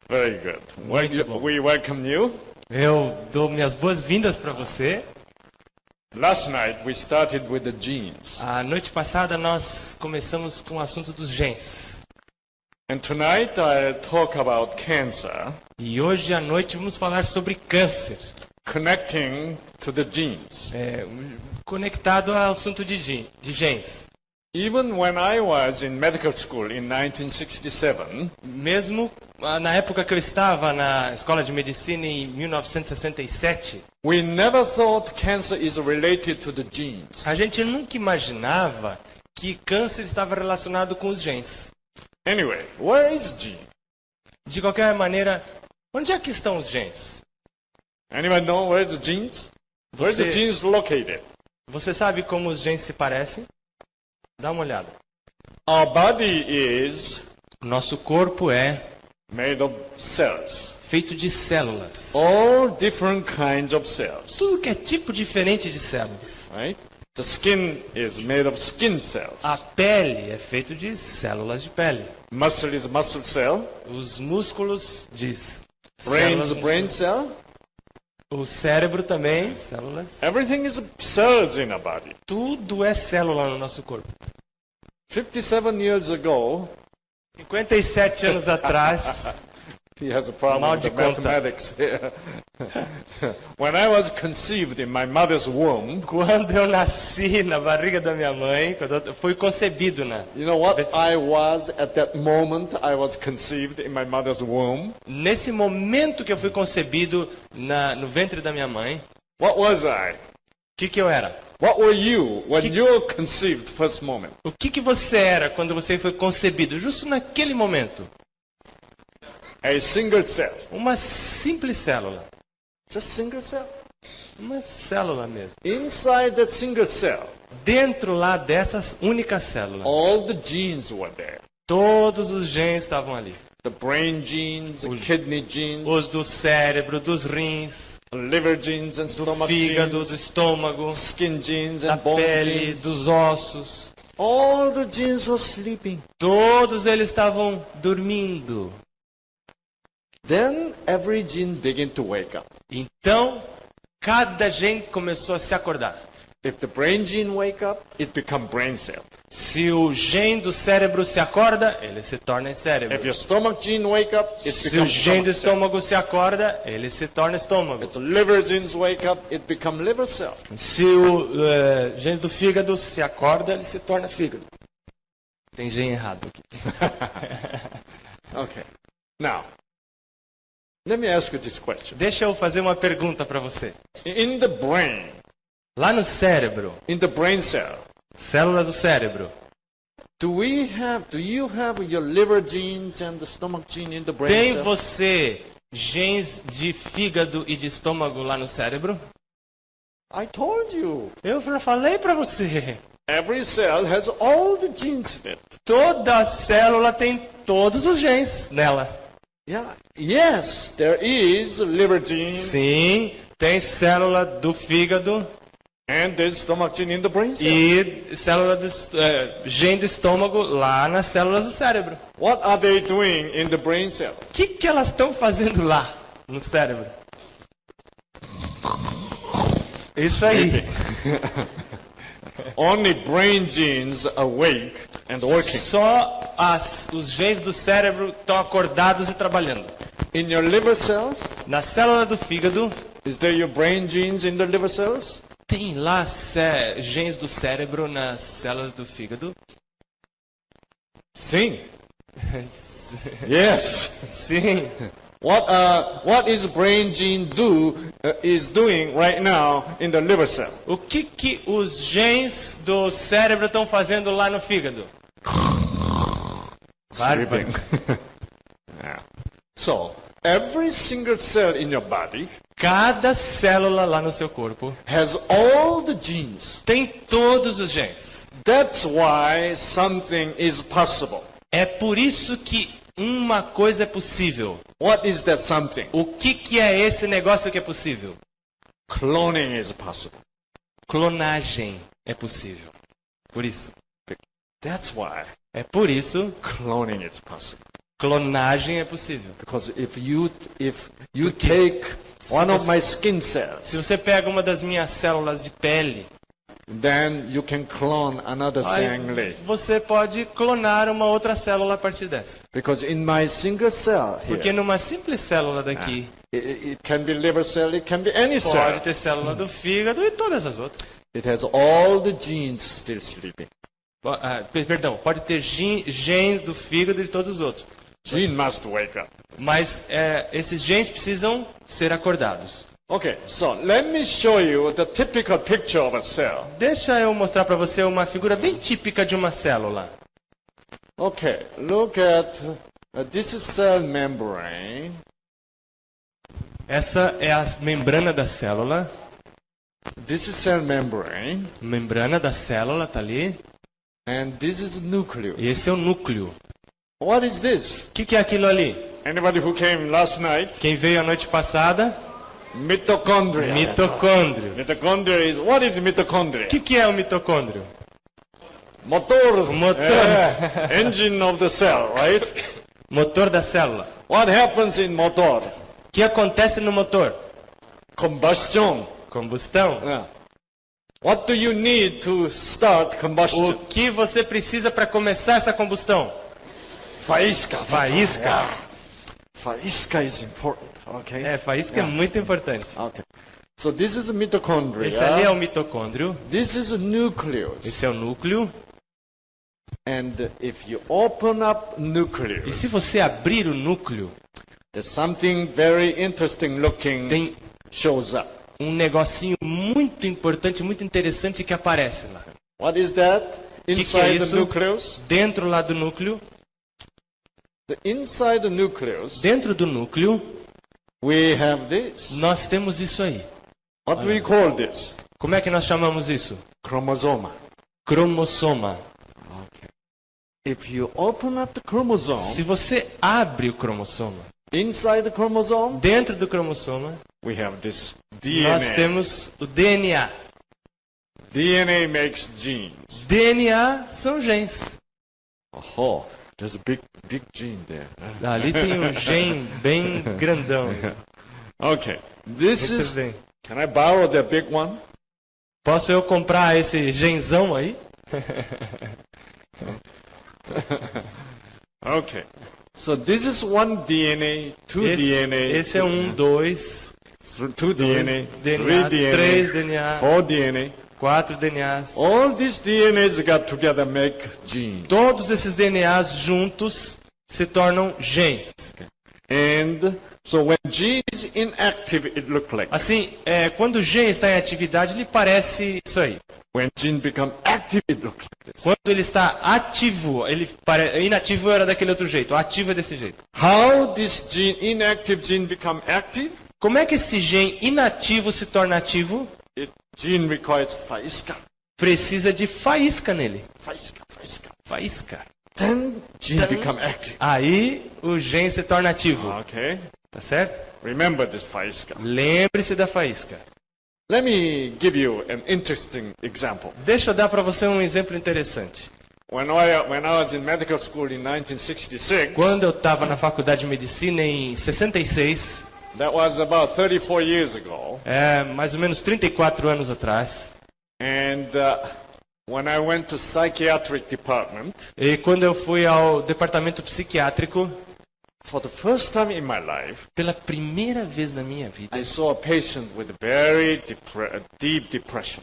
Very good. Muito bom. We welcome you. Eu dou minhas boas-vindas para você. Last night we started with the genes. A noite passada nós começamos com o assunto dos genes. And tonight I'll talk about cancer, E hoje à noite vamos falar sobre câncer, connecting to the genes. conectado ao assunto de genes. Even when I was in medical school in 1967, Mesmo na época que eu estava na escola de medicina em 1967, we never thought cancer is related to the genes. a gente nunca imaginava que câncer estava relacionado com os genes. Anyway, where is gene? De qualquer maneira, onde é que estão os genes? Anyone know where the genes? Where the genes located? Você sabe como os genes se parecem? Dá uma olhada. Our body is Nosso corpo é made of cells. feito de células. All different kinds of cells. Tudo que é tipo diferente de células. Right? The skin is made of skin cells. A pele é feito de células de pele. Muscle is muscle cell. Os músculos de Brain is células brain cell. O cérebro também, células. Everything is cells in a body. Tudo é célula no nosso corpo. 57 years ago, 57 anos atrás, he has a problem Mal with de the conta. mathematics here. When I was conceived in my mother's womb, quando eu nasci na barriga da minha mãe, quando eu fui concebido you know what I was at that moment I was conceived in my mother's womb? nesse momento que eu fui concebido no ventre da minha mãe, What was I? o que eu era? What were you when you were conceived first moment? O que você era quando você foi concebido, justo naquele momento? A single cell. Uma simples célula. Just single cell. Uma célula mesmo. Inside that single cell, Dentro lá dessas únicas células, all the genes were there. todos os genes estavam ali. The brain genes, the kidney genes, Os do cérebro, dos rins, the liver genes and do stomach fígado, do genes, estômago, skin genes da and bone pele, genes. dos ossos. All the genes were sleeping. Todos eles estavam dormindo. Then every gene began to wake up. Então, cada gene começou a se acordar. If the brain gene wake up, it become brain cell. Se o gene do cérebro se acorda, ele se torna em If cérebro. your stomach gene wake up, it Se o becomes gene do stomach cell. estômago se acorda, ele se torna estômago. If the liver genes wake up, it become liver cell. Se o gene do fígado se acorda, ele se torna fígado. Tem gene errado aqui. Okay. Now, let me ask you this question. Deixa eu fazer uma pergunta para você. In the brain, Lá no cérebro, in the brain cell, célula do cérebro, do you have your liver genes and the stomach gene in the brain tem cell? você genes de fígado e de estômago lá no cérebro? I told you. Eu já falei para você. Every cell has all the genes in it. Toda célula tem todos os genes nela. Yeah. Yes, there is a liver gene Sim, tem célula do fígado and there's stomach gene in the brain cell. e célula do gene do estômago lá nas células do cérebro. What are they doing in the brain cell? O que elas estão fazendo lá no cérebro? Isso aí. Only brain genes awake and working. Só os genes do cérebro estão acordados e trabalhando. In your liver cells, Na célula do fígado, is there your brain genes in the liver cells? tem lá genes do cérebro nas células do fígado. Sim. Yes. Sim. What is brain gene is doing right now in the liver cell? O que os genes do cérebro estão fazendo lá no fígado? Bárbaro. Yeah. So, every single cell in your body Cada célula lá no seu corpo has all the genes. tem todos os genes. That's why something is possible. É por isso que uma coisa é possível. What is that something? O que é esse negócio que é possível? Cloning is possible. Clonagem é possível. Por isso. That's why É por isso cloning is possible. Clonagem é possível. Because if you take one of my skin Se cells, você pega uma das minhas células de pele, then you can clone another aí Sang-Li. você pode clonar uma outra célula a partir dessa. Because in my single cell Porque here, numa simples célula daqui, it can be liver cell, it can be any pode cell. ter célula do fígado e todas as outras. It has all the genes still sleeping. Perdão, pode ter genes do fígado e de todos os outros. Gene must wake up. Mas esses genes precisam ser acordados. Okay, so let me show you the typical picture of a cell. Deixa eu mostrar para você uma figura bem típica de uma célula. Okay, look at this is cell membrane. Essa é a membrana da célula. This is cell membrane, Membrana da célula está ali. and this is nucleus. E esse é o núcleo. What is this? O que é aquilo ali? Anybody who came last night? Quem veio a noite passada? Mitochondria. Mitocôndrios. Mitochondria is what is mitochondria? O que é o mitocôndrio? Motor. O motor. Engine of the cell, right? Motor da célula. What happens in motor? O que acontece no motor? Combustion. Combustão. Yeah. What do you need to start combustion? O que você precisa para começar essa combustão? Faísca. Faísca. Yeah. Faísca is important, okay? Faísca é muito importante. Okay. So this is a mitochondria. Esse ali é o mitocôndrio. This is a nucleus. Esse é o núcleo. And if you open up E nucleus, se você abrir o núcleo, there's something very interesting looking tem shows up. um negocinho muito importante, muito interessante que aparece lá. What is that? Que é Inside the isso? nucleus? Dentro lá do núcleo, Inside the nucleus, dentro do núcleo, we have this. nós temos isso aí. What do we call this? Como é que nós chamamos isso? Chromosome. Cromossoma. If you open up the chromosome, Se você abre o cromossoma, inside the chromosome, dentro do cromossoma, we have this nós DNA. temos o DNA. DNA makes genes. DNA são genes. Oh, there's a big gene there. Ali tem um gene bem grandão. Okay, this Muito is. bem. Can I borrow the big one? Posso eu comprar esse genzão aí? Okay. So this is one DNA, two DNA, Esse é 1, 2, two DNA, three DNAs, DNA, 3 DNA, four DNA. 4 DNAs. All these DNAs got together make genes. Todos esses DNAs juntos se tornam genes. And so when gene is inactive, it looks like. Assim, quando o gene está em atividade, ele parece isso aí. When gene become active, it looks like this. Quando ele está ativo, inativo era daquele outro jeito, ativo é desse jeito. How this gene, inactive gene become active? Como é que esse gene inativo se torna ativo? Gene requires faísca. Precisa de faísca nele. Faísca, faísca. Faísca. Then gene become active. Aí o gene se torna ativo. Okay. Tá certo? Remember this faísca. Lembre-se da faísca. Let me give you an interesting example. Deixa eu dar para você um exemplo interessante. When I was in medical school in 1966, Quando eu estava na faculdade de medicina em 66, that was about 34 years ago, mais ou menos 34 anos atrás, and when I went to psychiatric department, e quando eu fui ao departamento psiquiátrico, for the first time in my life, pela primeira vez na minha vida, I saw a patient with very deep depression.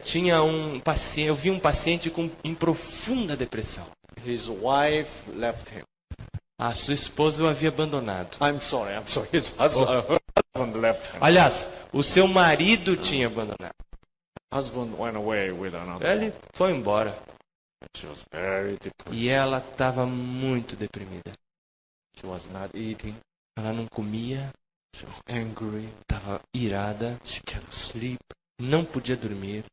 tinha um paciente, eu vi um paciente em profunda depressão. His wife left him. A sua esposa o havia abandonado. I'm sorry. His husband, her husband left him. Aliás, o seu marido tinha abandonado. Husband went away with another. Ele foi embora. She was very depressed. E ela estava muito deprimida. She was not eating. Ela não comia, She was angry. estava irada, She cannot sleep. não podia dormir,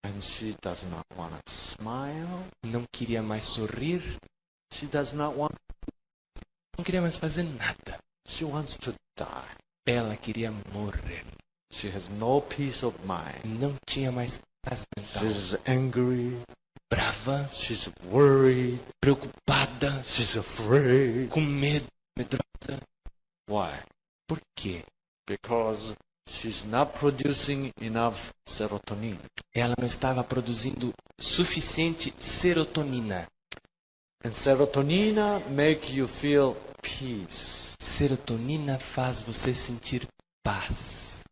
And she does not want to smile. não queria mais sorrir, She does not want. não queria mais fazer nada. She wants to die. Ela queria morrer. She has no peace of mind. Não tinha mais paz mental. She's angry. brava, she's worried, preocupada, she's afraid. com medo, medrosa. Why? Por quê? Because she's not producing enough serotonin. Ela não estava produzindo suficiente serotonina. And serotonin make you feel peace. Serotonina faz você sentir paz.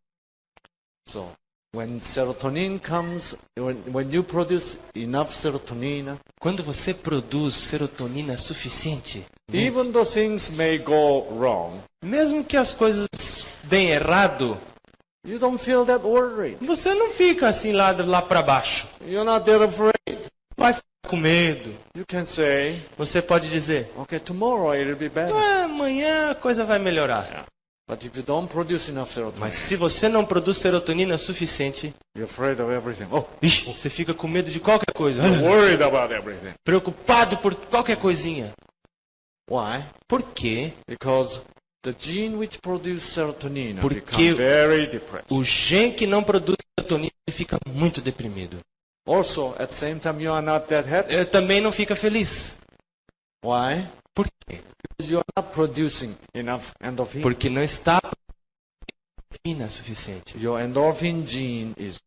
So when serotonin comes, when you produce enough serotonin, Quando você produz serotonina suficiente, even though things may go wrong, mesmo que as coisas deem errado, you don't feel that worried. você não fica assim lá para baixo. You're not that afraid. Vai ficar com medo. You can say, Você pode dizer, okay, tomorrow it'll be better. amanhã a coisa vai melhorar. But if you don't produce enough serotonin, Mas se você não produz serotonina suficiente, you're afraid of everything. Oh, você fica com medo de qualquer coisa. worried about everything. Preocupado por qualquer coisinha. Why? Por quê? Because the gene which produces serotonin Porque becomes very depressed. O gene que não produz serotonina fica muito deprimido. Also, at the same time, you are not that happy. Também não fica feliz. Why? Por quê? Because you are not producing enough endorphin. Porque não está fina suficiente. Your endorphin gene is.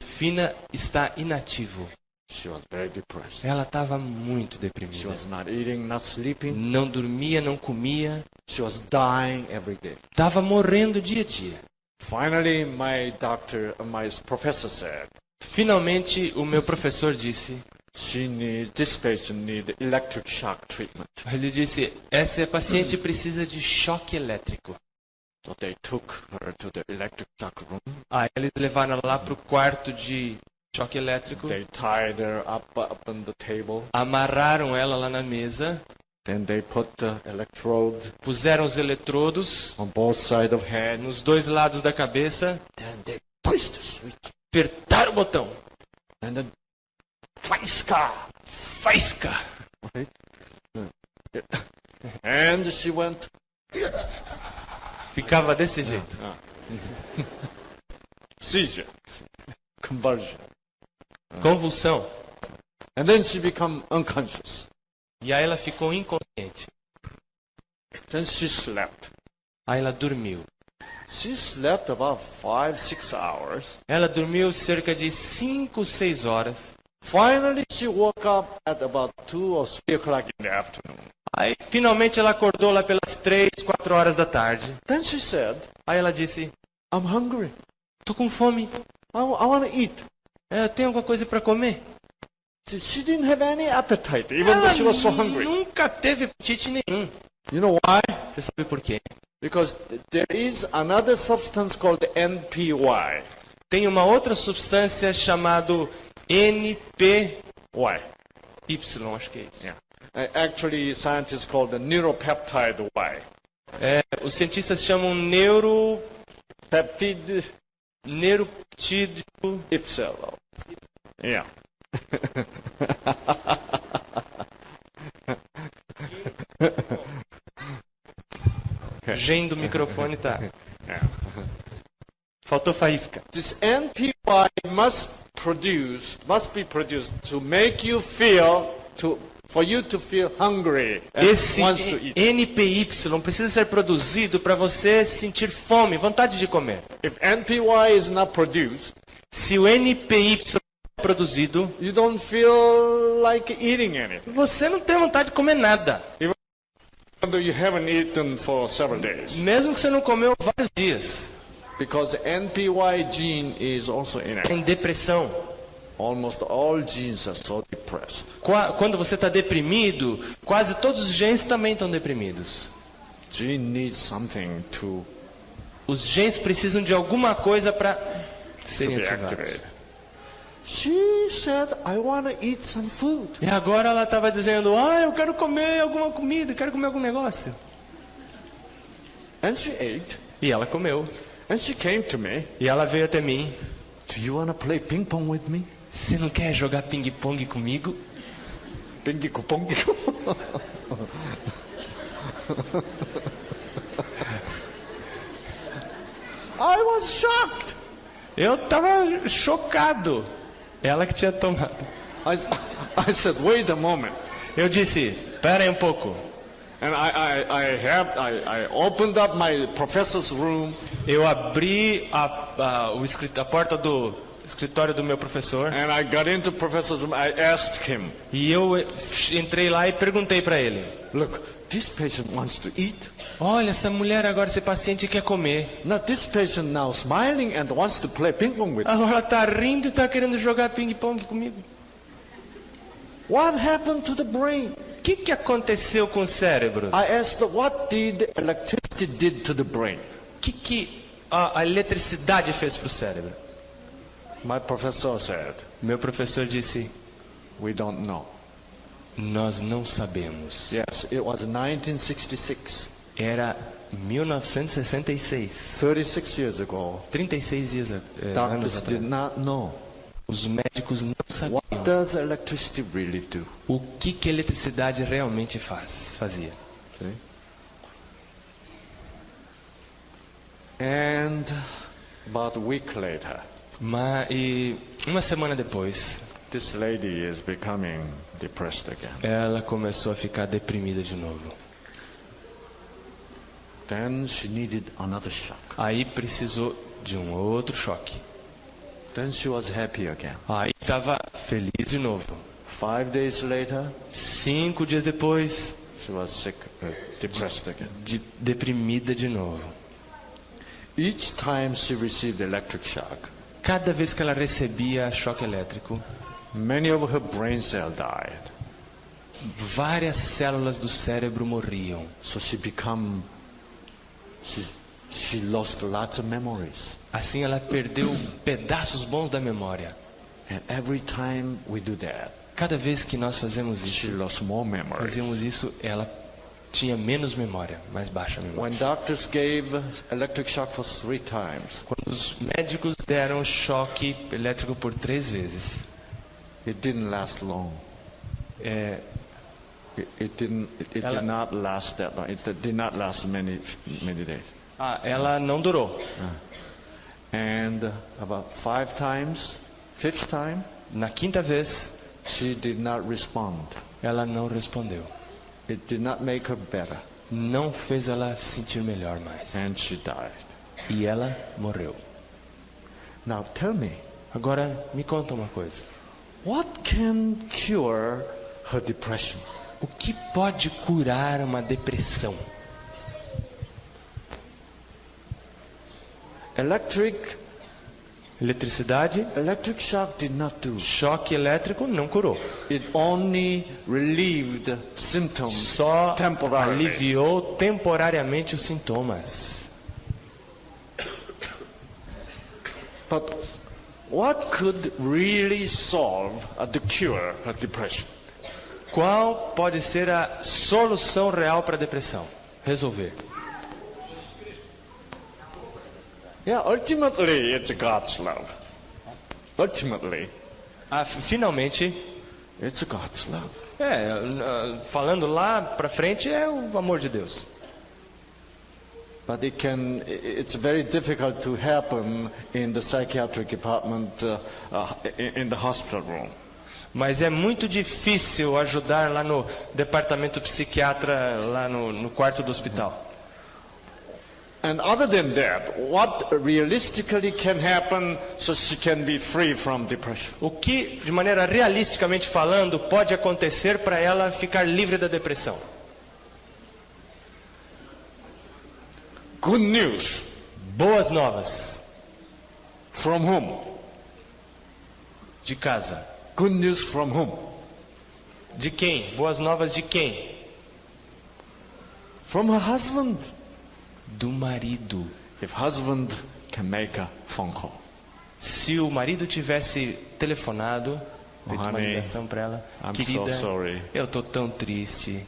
Fina está inativo. She was very depressed. Ela estava muito She deprimida. was not eating, not sleeping. Não dormia, não comia. She was dying every day. Estava morrendo dia a dia. Finally, my professor said, Finalmente, o meu professor disse, this patient needs electric shock treatment. ele disse, essa paciente precisa de choque elétrico. So they took her to the electric shock room. Aí eles levaram ela lá para o quarto de choque elétrico. They tied her up on the table. Amarraram ela lá na mesa. Then they put the electrode Puseram os eletrodos on both sides of head. nos dois lados da cabeça. Then they pushed the switch. Apertaram o botão. And then faisca. Faisca! Right? And she went. Ficava desse jeito. Seizure. Conversion. Convulsão. And then she became unconscious. E aí ela ficou inconsciente. Then she slept. Aí ela dormiu. She slept about 5, 6 hours. Ela dormiu cerca de 5, 6 horas. Finally, she woke up at about 2 or 3 o'clock in the afternoon. Aí finalmente ela acordou lá pelas 3, 4 horas da tarde. Then she said, Aí ela disse, I'm hungry. tô com fome. I want to eat. Tem alguma coisa para comer? She didn't have any appetite, even though she was so hungry. Nunca teve apetite nenhum. You know why? Você sabe por quê? Because there is another substance called NPY. Tem uma outra substância chamada NPY. Why? Acho que é isso. Yeah. Actually, scientists call the neuropeptide Y. Os cientistas chamam Peptide neuropeptídeo Y. Yeah. gene do microfone tá. Faltou faísca. This NPY must be produced to make you feel for you to feel hungry and Esse wants to eat. NPY precisa ser produzido para você sentir fome, vontade de comer. If NPY is not produced, Se o NPY é produzido, you don't feel like eating anything. você não tem vontade de comer nada. Even though you haven't eaten for several days. Mesmo que você não comeu vários dias. Because the NPY gene is also inactive. Tem depressão. Almost all genes are so depressed. Quando você está deprimido, quase todos os genes também estão deprimidos. Gene needs something to Os genes precisam de alguma coisa para serem be ativados. activated. She said, I want to eat some food. E agora ela estava dizendo, eu quero comer alguma comida, quero comer algum negócio. And she ate. E ela comeu. And she came to me. E ela veio até mim. Do you want to play ping pong with me? Você não quer jogar ping-pong comigo? Ping pong. I was shocked. Eu estava chocado. Ela que tinha tomado. I said, wait a moment. Eu disse, pera aí um pouco. And I opened up my professor's room. Eu abri a porta do escritório do meu professor. And I got into professor's room. I asked him. E eu entrei lá e perguntei para ele. Look, this patient wants to eat. Olha, essa mulher agora, esse paciente quer comer. Now this patient now smiling and wants to play ping pong with me. Agora ela tá rindo e tá querendo jogar ping-pong comigo. What happened to the brain? O que aconteceu com o cérebro? I asked, what did electricity did to the brain? O que a eletricidade fez pro cérebro? My professor said, Meu professor disse, we don't know. nós não sabemos. Yes, it was 1966. Era 1966. 36 years ago. 36 anos Doctors atrás. did not know. Os médicos não sabiam What does electricity really do? o que a eletricidade realmente fazia. See? And about a week later, E uma semana depois, this lady is becoming depressed again. ela começou a ficar deprimida de novo. Then she needed another shock. Aí precisou de um outro choque. Then she was happy again. Aí estava feliz de novo. 5 days later, 5 dias depois, she was sick, depressed again. deprimida de novo. Each time she received electric shock, Cada vez que ela recebia choque elétrico, many of her brain cells died. várias células do cérebro morriam. So she lost lots of memories. Assim ela perdeu pedaços bons da memória. And every time we do that, Cada vez que nós fazemos she isso, lost more memories. fazíamos isso, ela tinha menos memória, mais baixa memória. When doctors gave electric shock for 3 times, Quando os médicos deram choque elétrico por 3 vezes, it didn't last long. é, It did not last that long. It did not last many days. ela não durou. And about 5 times, 5th time, Na 5ª vez, she did not respond. ela não respondeu. It did not make her better. Não fez ela se sentir melhor mais. And she died. E ela morreu. Now tell me, Agora, me conta uma coisa. what can cure her depression? O que pode curar uma depressão? Eletricidade, Electric shock did not do. choque elétrico não curou. It only relieved symptoms Só temporarily. aliviou temporariamente os sintomas. But what could really solve the cure of depression? Qual pode ser a solução real para a depressão? Resolver. Yeah, ultimately it's God's love. Ultimately, Finalmente, it's God's love. falando lá para frente, é o amor de Deus. But it's very difficult to happen in the psychiatric department, in the hospital room. Mas é muito difícil ajudar lá no departamento psiquiatra, lá no quarto do hospital. And other than that, what realistically can happen so she can be free from depression? O que, de maneira realisticamente falando, pode acontecer para ela ficar livre da depressão? Good news. Boas novas. From whom? De casa. Good news from whom? De quem? Boas novas de quem? From her husband. Do marido. If husband can make a phone call. Se o marido tivesse telefonado, feito uma honey, ligação para ela, I'm querida, so sorry. eu tô tão triste.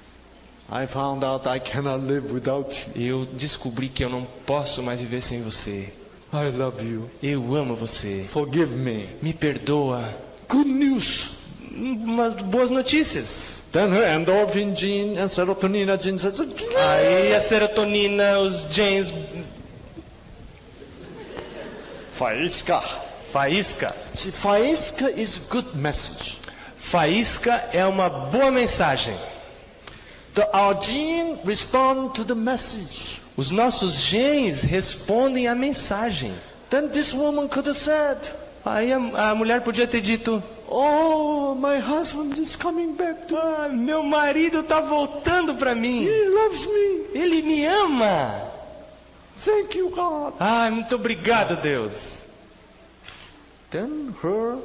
I found out I cannot live without you. Eu descobri que eu não posso mais viver sem você. I love you. Eu amo você. Forgive me. Me perdoa. Good news. Umas boas notícias. Then her endorphin gene and serotonin gene says, Aí a serotonina, os genes, Faísca. faísca. See, faísca is good message. Faísca é uma boa mensagem. Our gene respond to the message. Os nossos genes respondem à mensagem. Then this woman could have said, Aí a mulher podia ter dito: oh, my husband is coming back to me. meu marido está voltando para mim. He loves me. Ele me ama. Thank you, God. Muito obrigado, Deus. Then her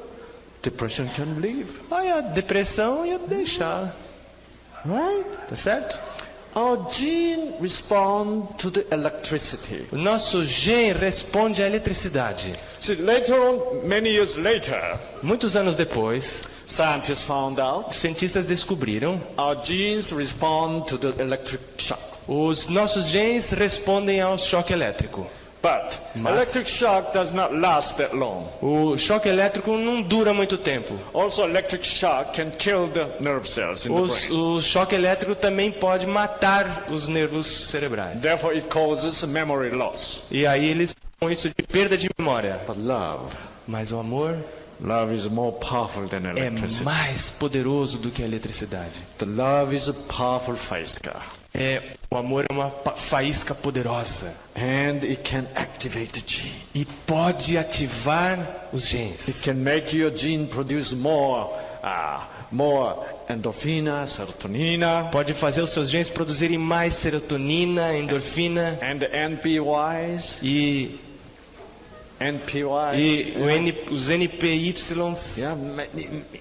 depression can leave. Aí a depressão ia deixar. Right? Tá certo? Our gene respond to the electricity. O nosso gene responde à eletricidade. See, later on, many years later, Muitos anos depois, scientists found out os cientistas descobriram our genes respond to the electric shock. os nossos genes respondem ao choque elétrico. But electric shock does not last that long. O choque elétrico não dura muito tempo. Also, electric shock can kill the nerve cells in the brain. O choque elétrico também pode matar os nervos cerebrais. Therefore, it causes memory loss. E aí eles chamam isso de perda de memória. But love Mas o amor is more powerful than é electricity. mais poderoso do que a eletricidade. The love is a powerful faísca. O amor é uma faísca poderosa. And it can activate the gene. E pode ativar os genes. It can make your gene produce more endorphina, serotonina, Pode fazer os seus genes produzirem mais serotonina, endorfina and the NPYs, e os NPYs. yeah,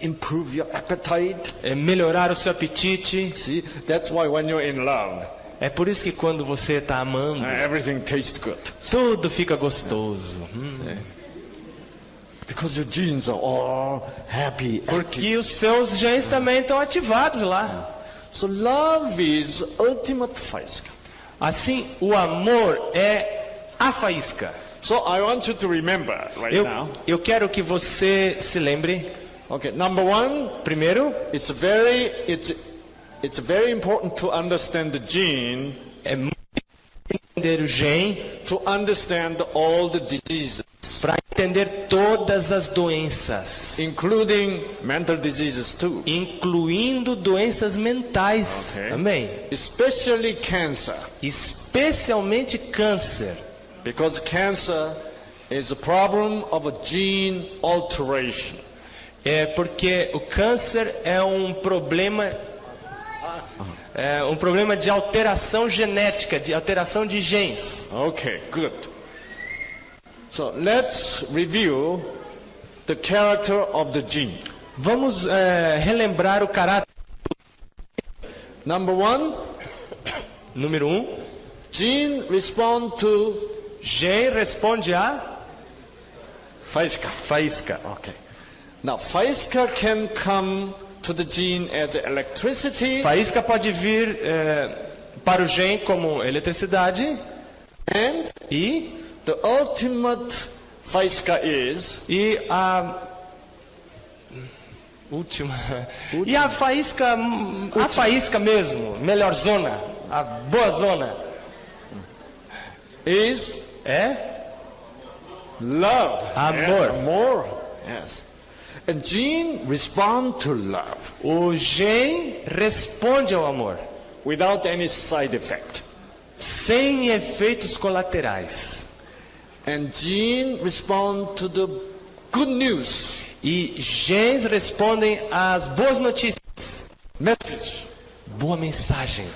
improve your appetite. Melhorar o seu apetite. See, that's why when you're in love, É por isso que quando você está amando, everything tastes good. tudo fica gostoso. Because your genes are all happy, active. Porque os seus genes também estão ativados lá. So love is ultimate faísca. Assim, o amor é a faísca. So I want you to remember right now. Eu quero que você se lembre. Okay, number one, Primeiro, it's very important to understand the gene, é muito entender o gene to understand all the diseases, para entender todas as doenças, including mental diseases too, incluindo doenças mentais também, especially cancer, especialmente câncer, because cancer is a problem of a gene alteration. Porque o câncer é um problema de alteração genética, de alteração de genes. Okay, good. So let's review the character of the gene. Vamos relembrar o caráter. Number one, Número 1, gene respond to gene responde a faísca. faísca. Okay. Now, faísca can come to the gene as electricity, Faísca pode vir para o gene como eletricidade and e the ultimate faísca is a última. E a faísca mesmo, melhor zona, a boa zona é love. Amor. Amor. Yes. And gene respond to love o gene responde ao amor without any side effect. sem efeitos colaterais. And gene respond to the good news. E genes respondem às boas notícias. Message. Boa mensagem.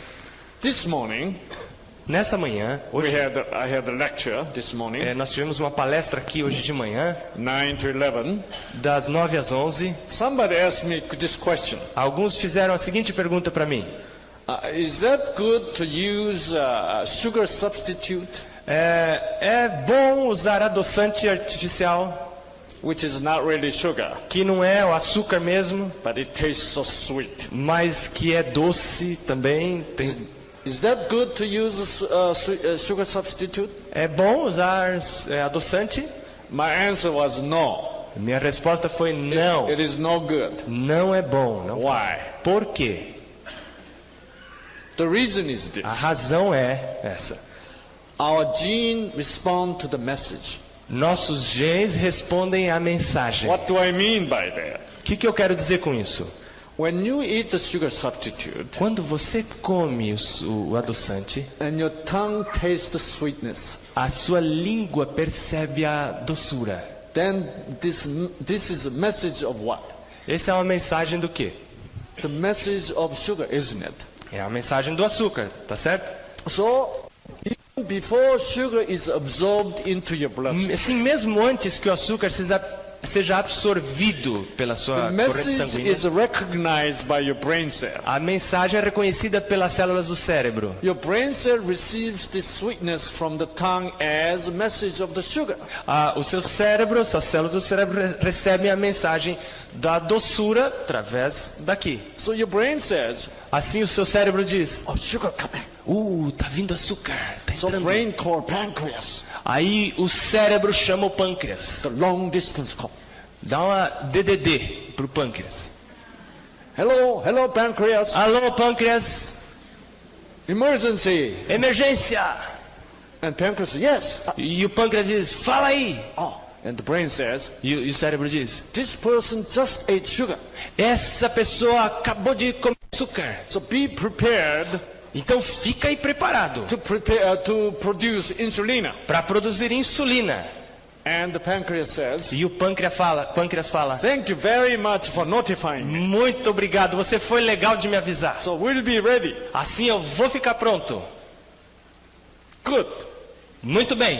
This morning, Nessa manhã, hoje, I had a lecture this morning, nós tivemos uma palestra aqui hoje de manhã, 9 to 11. das 9 às 11. Somebody asked me this question. Alguns fizeram a seguinte pergunta para mim. Is that good to use sugar substitute, É bom usar adoçante artificial, which is not really sugar, que não é o açúcar mesmo, but it tastes so sweet? mas que é doce também? Is that good to use sugar substitute? É bom usar adoçante? My answer was no. Minha resposta foi não. It is no good. Não é bom. Não. Why? Por quê? The reason is this. A razão é essa. Our gene respond to the message. Nossos genes respondem à mensagem. What do I mean by that? O que eu quero dizer com isso? When you eat the sugar substitute Quando você come o adoçante, and your tongue tastes the sweetness, a sua língua percebe a doçura. then this is a message of what? Essa é uma mensagem do quê? The message of sugar, isn't it? É a mensagem do açúcar, tá certo? So, even before sugar is absorbed into your bloodstream, Assim, mesmo antes que o açúcar seja absorvido pela sua the corrente message sanguínea, is recognized by your brain cell. a mensagem é reconhecida pelas células do cérebro. Your brain cell receives the sweetness from the tongue as a message of the sugar. O seu cérebro, suas células do cérebro recebem a mensagem da doçura através daqui. So your brain says, Assim o seu cérebro diz: oh, sugar coming. tá vindo açúcar, tá So entrando. brain call pancreas, Aí o cérebro chama o pâncreas. the long distance call. Dá uma DDD pro pâncreas. Hello, hello pancreas. Alô, pâncreas, Emergency. emergência. And pancreas, yes. E o pâncreas diz: fala aí. Oh, and the brain says, E o cérebro diz: this person just ate sugar. essa pessoa acabou de comer açúcar. So be prepared Então fica aí preparado to produce insulin. para produzir insulina. And the pancreas says, E o pâncreas fala: thank you very much for notifying me. muito obrigado, você foi legal de me avisar. So we'll be ready. Assim eu vou ficar pronto. Good. Muito bem.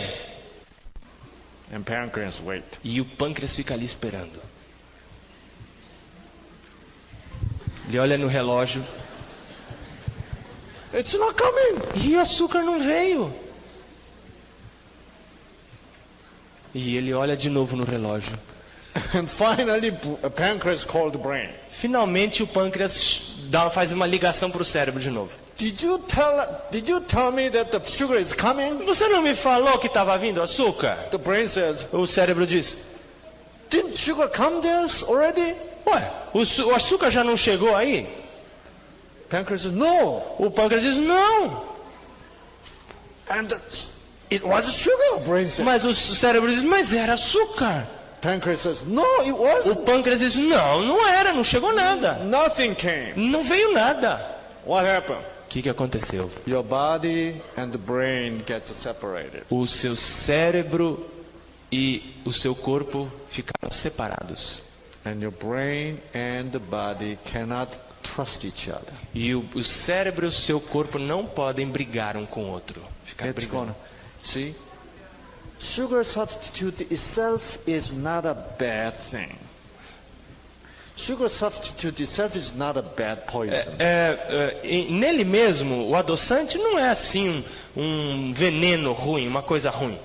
And pancreas wait. E o pâncreas fica ali esperando. Ele olha no relógio. It's not coming. E o açúcar não veio. E ele olha de novo no relógio. And finally, pancreas called the brain. Finalmente o pâncreas faz uma ligação para o cérebro de novo. Did you tell me that the sugar is coming? Você não me falou que estava vindo açúcar? The brain says, O cérebro diz: didn't sugar come there already? ué, o açúcar já não chegou aí? Pancreas says, no. O pâncreas diz: não. And it was sugar, brain says. Mas o cérebro diz: mas era açúcar. Pancreas says, no, it O wasn't. pâncreas diz: não era, não chegou nada. Nothing came. Não veio nada. What happened? O que aconteceu? Your body and the brain get separated. O seu cérebro e o seu corpo ficaram separados. And your brain and the body cannot trust each other. E o cérebro e o seu corpo não podem brigar um com o outro. Ficar It's brigando. gonna, see? Sugar substitute itself is not a bad thing. Sugar substitute itself is not a bad poison. Nele mesmo, o adoçante não é assim um veneno ruim, uma coisa ruim.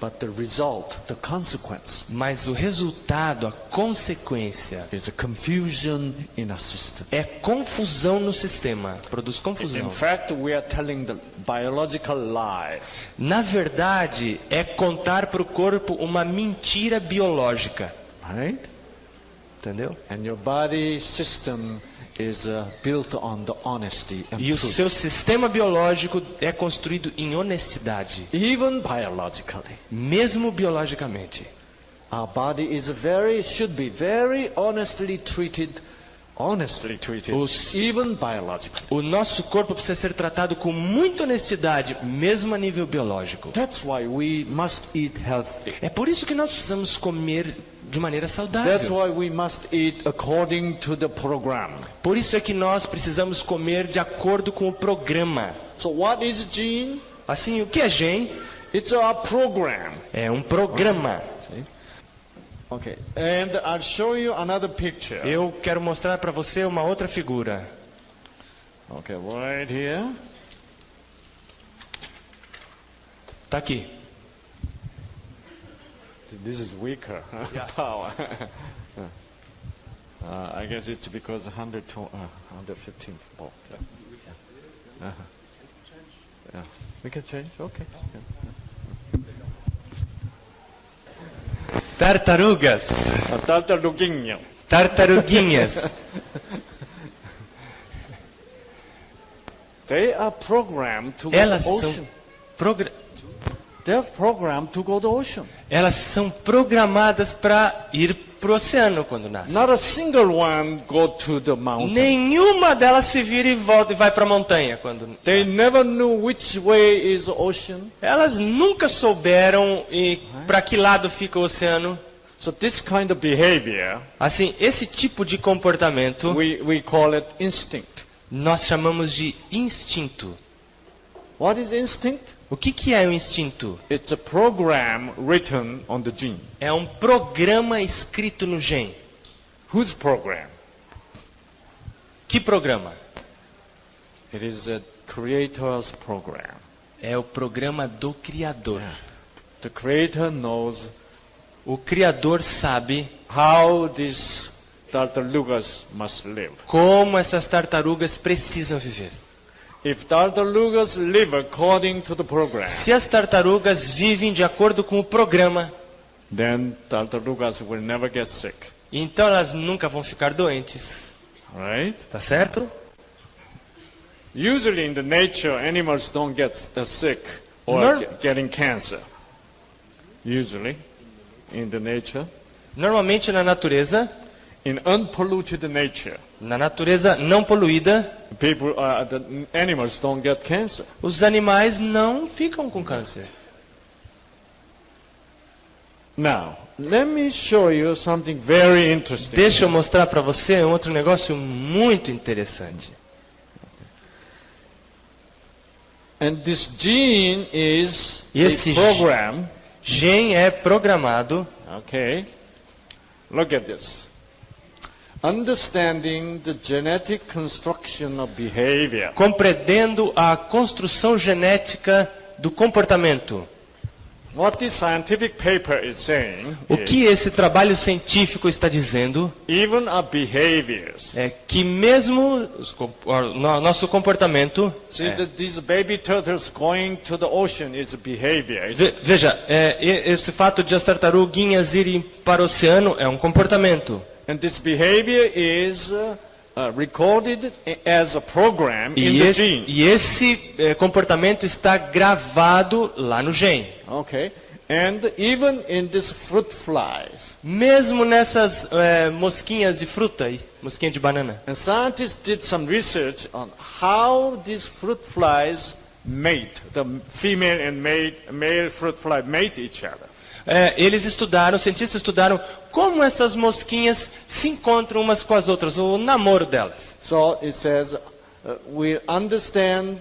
But the result, the consequence, Mas o resultado, a consequência, is a confusion in our system. é confusão no sistema. Produz confusão. In fact, we are telling the biological lie. Na verdade, é contar para o corpo uma mentira biológica. Right? Entendeu? And your body system is built on the honesty and E o truth. seu sistema biológico é construído em honestidade, Even biologically. mesmo biologicamente. Our body should be very honestly treated, even biologically. O nosso corpo precisa ser tratado com muita honestidade, mesmo a nível biológico. That's why we must eat healthy. É por isso que nós precisamos comer de maneira That's saudável. why we must eat according to the program. Por isso é que nós precisamos comer de acordo com o programa. So what is gene? Assim, o que é GEM? It's a program. É um programa. Okay. And I'll show you another picture. Eu quero mostrar para você uma outra figura. Okay, right here. Tá aqui. This is weaker power. I guess it's because 115 volt. Yeah. Yeah. We can change. Okay. Tartarugas. A tartaruguinha. Tartaruguinhas. They are programmed to Elas the são ocean. They're programmed to go to the ocean. Elas são programadas para ir pro oceano quando nascem. Not a single one go to the mountain. Nenhuma delas se vira e volta e vai para a montanha quando They never knew which way is the ocean. Elas nunca souberam para que lado fica o oceano. So this kind of behavior, Assim, esse tipo de comportamento we call it instinct. nós chamamos de instinto. What is instinct? O que é o instinto? It's a program written on the gene. É um programa escrito no gene. Whose program? Que programa? It is a creator's program. É o programa do Criador. The creator knows O Criador sabe how these tartarugas must live. como essas tartarugas precisam viver. If tartarugas live according to the program, Se as tartarugas vivem de acordo com o programa, then tartarugas will never get sick. então elas nunca vão ficar doentes. Right? Tá certo? Usually in the nature, animals don't get sick or getting cancer. Usually in the nature. Normalmente na natureza, In unpolluted nature, na natureza não poluída, the animals don't get cancer. os animais não ficam com câncer. Now, let me show you something very interesting. Deixa eu mostrar para você um outro negócio muito interessante. And this gene is E esse a program. Gene é programado. Okay. Look at this. Understanding the genetic construction of behavior. Compreendendo a construção genética do comportamento. What this scientific paper is saying O que esse trabalho científico está dizendo even our behaviors. é que mesmo o nosso comportamento... See, these baby turtles going to the ocean is a behavior. Veja, esse fato de as tartaruguinhas irem para o oceano é um comportamento. And this behavior is recorded as a program in the gene. E esse comportamento está gravado lá no gene. Okay. And even in these fruit flies. Mesmo nessas mosquinhas de fruta, mosquinha de banana. And scientists did some research on how these fruit flies mate. The female and male fruit fly mate each other. Cientistas estudaram como essas mosquinhas se encontram umas com as outras, o namoro delas. So it says, we understand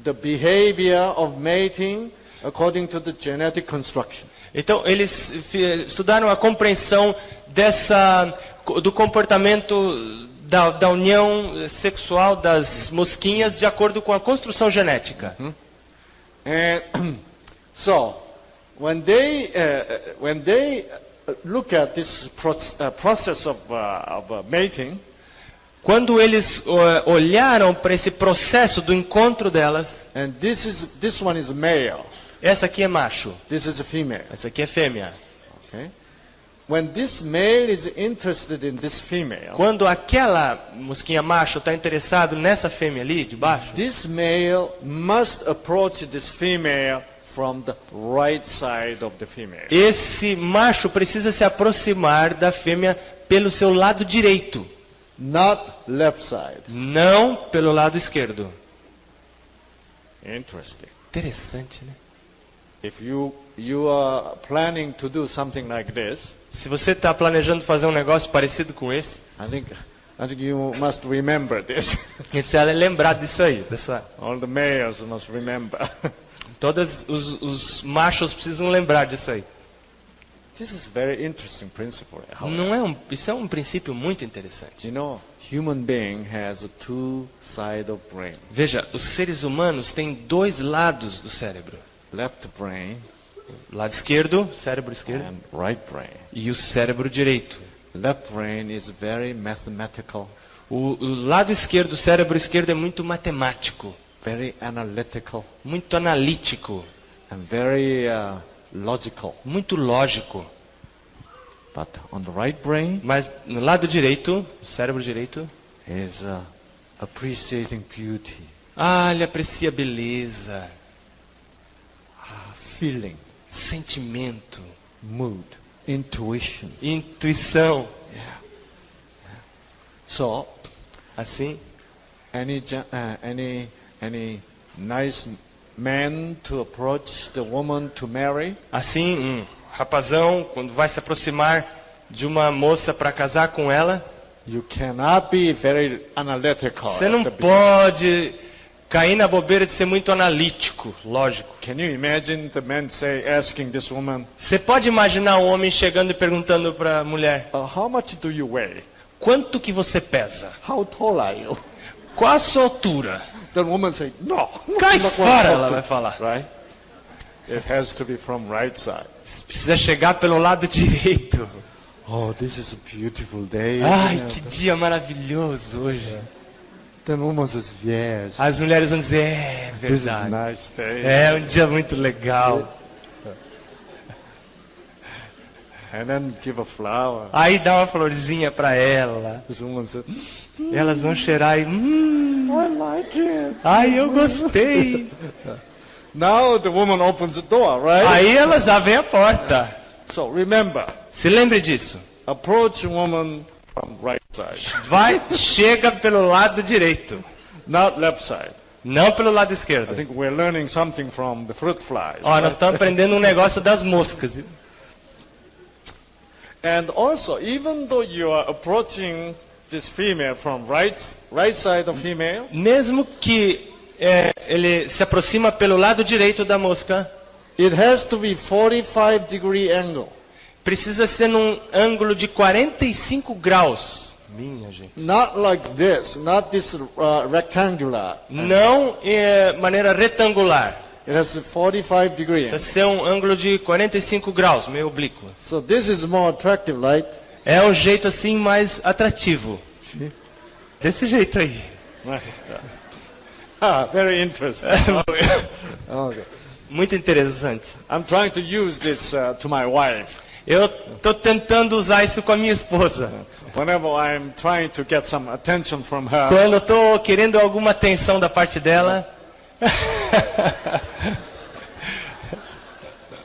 the behavior of mating according to the genetic construction. Então eles estudaram a compreensão do comportamento da união sexual das mosquinhas de acordo com a construção genética. And so when they look at this process of mating, quando eles olharam para esse processo do encontro delas, and this one is male, essa aqui é macho, this is a female. essa aqui é fêmea. Okay? When this male is interested in this female, Quando aquela mosquinha macho está interessado nessa fêmea ali de baixo, this male must approach this female from the right side of the female. esse macho precisa se aproximar da fêmea pelo seu lado direito, Not left side. não pelo lado esquerdo. Interesting. Interessante, né? If you are planning to do something like this, Se você está planejando fazer um negócio parecido com esse, I think you must remember this. a gente precisa lembrar disso aí. All the males must remember. Todos os machos precisam lembrar disso aí. This is very interesting principle. Isso é um princípio muito interessante. You know, human being has a two-side of brain. Veja, os seres humanos têm dois lados do cérebro. Left brain Lado esquerdo, cérebro esquerdo, and right brain. e o cérebro direito. Left brain is very mathematical, O lado esquerdo, o cérebro esquerdo é muito matemático, very analytical, muito analítico, and very logical. muito lógico. But on the right brain Mas no lado direito, o cérebro direito, is appreciating beauty, ele aprecia a beleza, feeling, sentimento, mood, intuition. intuição. So, Assim, any nice man to approach the woman to marry, assim, um rapazão, quando vai se aproximar de uma moça para casar com ela, you cannot be very analytical. você at não the beginning. pode cair na bobeira de ser muito analítico, lógico. Can you imagine the man asking this woman, Você pode imaginar um homem chegando e perguntando para a mulher: how much do you weigh? quanto que você pesa? How tall are you? Qual a sua altura? The woman say, no. Cai not fora, what ela to-" vai falar. Right? It has to be from right side. Precisa chegar pelo lado direito. Oh, this is a beautiful day. Ai, que dia maravilhoso hoje. Then woman says, yes. As mulheres vão dizer: é This is a verdade. nice day. É um dia muito legal. And then give a flower. Aí dá uma florzinha para ela. This woman said, Elas vão cheirar e I like it. ai, eu gostei. Now the woman opens the door, right? Aí elas abrem a porta. So remember, Se lembre disso. approach a woman from right side, Chega pelo lado direito, not left side. não pelo lado I esquerdo. think we're learning something from the fruit flies. Ó, nós estamos aprendendo um negócio das moscas. And also, even though you are approaching this female from right side of female, Mesmo que ele se aproxima pelo lado direito da mosca, it has to be 45-degree angle. precisa ser num ângulo de 45 graus. Minha gente. Not like this, not this rectangular. Não maneira retangular. It has a 45-degree Precisa angle. ser um ângulo de 45 graus, meio oblíquo. So this is more attractive, right? É um jeito assim mais atrativo. Desse jeito aí. Very interesting. Okay. Muito interessante. I'm trying to use this to my wife. Eu estou tentando usar isso com a minha esposa. Whenever I'm trying to get some attention from her, Quando eu estou querendo alguma atenção da parte dela,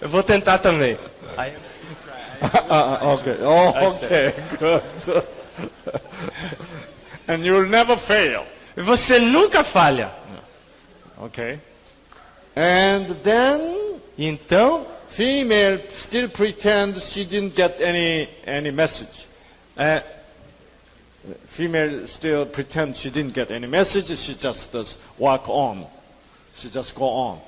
eu vou tentar também. okay. Oh, okay, good. And you'll never fail. E você nunca falha. Okay. And then E então, female still pretends she didn't get any message. é, Female still pretends she didn't get any message. She just does walk on. She just go on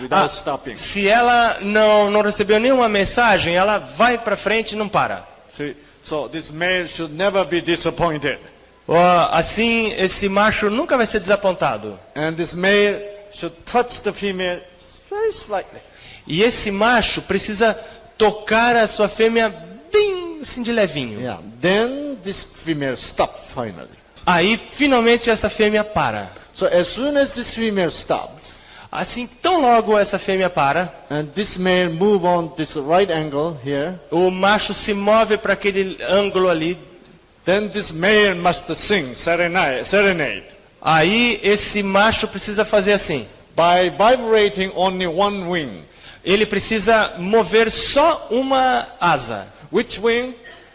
without stopping. se ela não recebeu nenhuma mensagem, ela vai para frente e não para. See? So this male should never be disappointed. Ó, assim, esse macho nunca vai ser desapontado. And this male should touch the female very slightly. E esse macho precisa tocar a sua fêmea bem assim de levinho. Yeah. Then this female stops finally. Aí, finalmente, essa fêmea para. So as soon as this female stops, Assim, tão logo essa fêmea para, and this male move on this right angle here, o macho se move para aquele ângulo ali. then this male must sing serenade. Aí, esse macho precisa fazer assim. By vibrating only one wing. Ele precisa mover só uma asa. Which wing?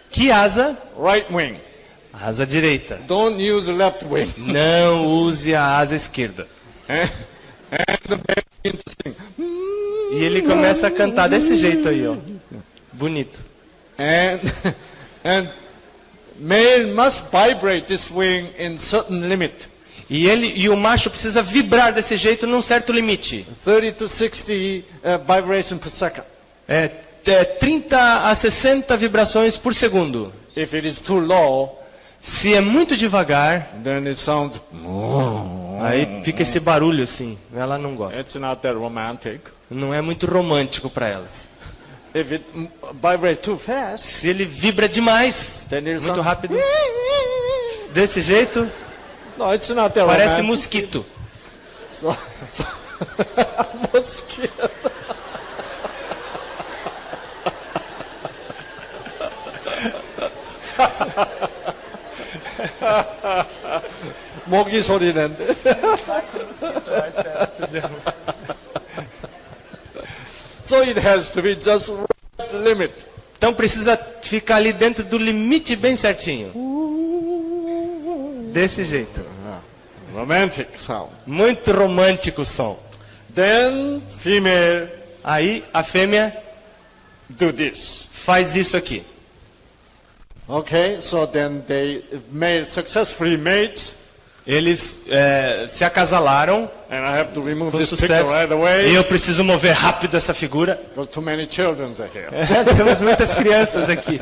Que asa? Right wing. Asa direita. Don't use left wing. Não use a asa esquerda. And the male begins to sing. E ele começa a cantar desse jeito aí, ó. Bonito. And male must vibrate this wing in certain limit. E o macho precisa vibrar desse jeito num certo limite. 30 to 60 vibration per second. 30 a 60 vibrações por segundo. If it is too low, Se é muito devagar, then it sounds. aí fica esse barulho assim. Ela não gosta. It's not that romantic. Não é muito romântico para elas. If it vibrates too fast, Se ele vibra demais, then it muito sounds. rápido, desse jeito, No, it's not that parece romantic. mosquito. So, mosquito. 모기 소리 낸대. So it has to be just right limit. Então precisa ficar ali dentro do limite bem certinho. Desse jeito. Romantic sound. Muito romântico o som. Then female Aí a fêmea do this. faz isso aqui. Okay, so then they made successfully mates, Eles se acasalaram and I have to remove com this picture sucesso. right E away eu preciso mover rápido essa figura. because too many children are here. Temos muitas crianças aqui.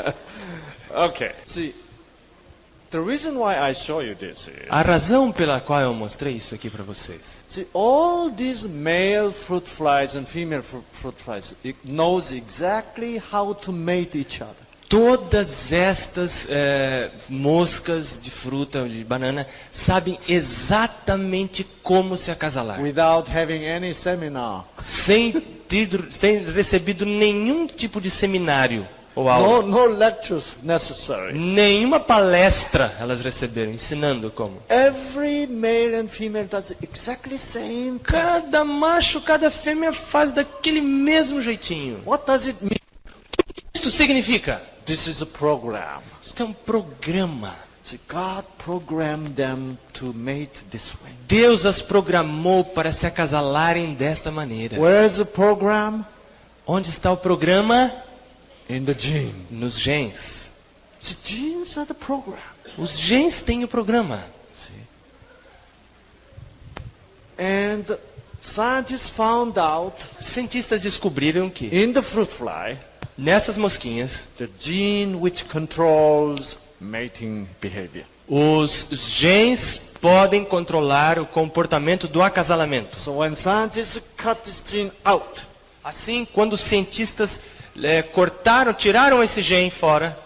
Okay, see, the reason why I show you this is, A razão pela qual eu mostrei isso aqui para vocês. see, all these male fruit flies and female fruit flies knows exactly how to mate each other. Todas estas moscas de fruta, de banana, sabem exatamente como se acasalar. Without having any seminar. Sem recebido nenhum tipo de seminário ou aula. No lectures necessary. Nenhuma palestra elas receberam, ensinando como. Every male and female does exactly same. Cada macho, cada fêmea faz daquele mesmo jeitinho. What does it mean? Isto significa? This is a program. Isto é um programa. See, God programmed them to mate this way. Deus as programou para se acasalarem desta maneira. Where is the program? Onde está o programa? In the gene. Nos genes. The genes are the program. Os genes têm o programa. And scientists found out Os cientistas descobriram que in the fruit fly, nessas mosquinhas, the gene which controls mating behavior. os genes podem controlar o comportamento do acasalamento. So when scientists cut this gene out, Assim, quando os cientistas tiraram esse gene fora,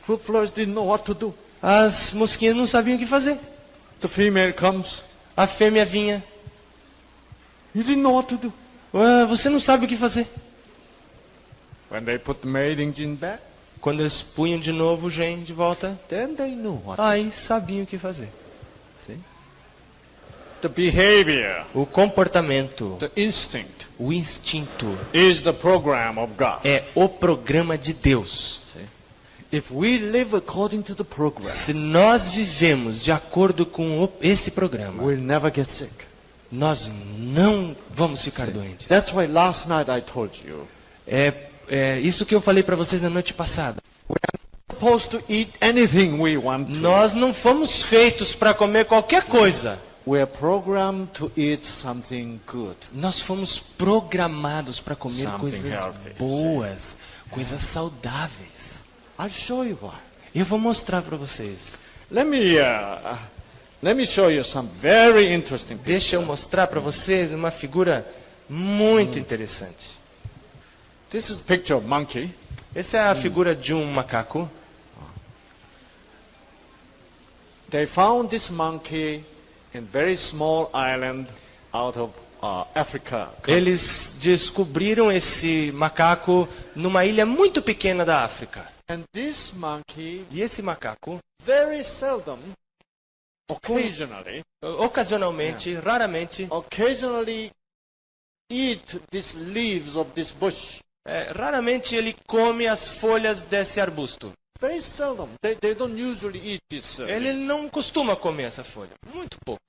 fruit flies didn't know what to do. as mosquinhas não sabiam o que fazer. The female comes, A fêmea vinha, you didn't know what to do. você não sabe o que fazer. When they put the mating gene back, Quando eles punham de novo o gene de volta, then they knew what. aí sabiam o que fazer. The behavior, O comportamento, the instinct, o instinto, is the program of God. é o programa de Deus. If we live according to the program, Se nós vivemos de acordo com esse programa, we'll never get sick. nós não vamos ficar doentes. That's why last night I told you, É isso que eu falei para vocês na noite passada. supposed to eat anything we want to. Nós não fomos feitos para comer qualquer coisa. We are programmed to eat something good. Nós fomos programados para comer Something coisas healthy. boas, coisas saudáveis. I'll show you why. Eu vou mostrar para vocês. Let me show you some very interesting pictures. Deixa eu mostrar para vocês uma figura muito interessante. This is a picture of monkey. Essa é a figura de um macaco. They found this monkey in very small island out of Africa. Eles descobriram esse macaco numa ilha muito pequena da África. And this monkey E esse macaco, very seldom, occasionally raramente eat these leaves of this bush. Raramente ele come as folhas desse arbusto. Very seldom. They don't usually eat this. Ele não costuma comer essa folha. Muito pouco.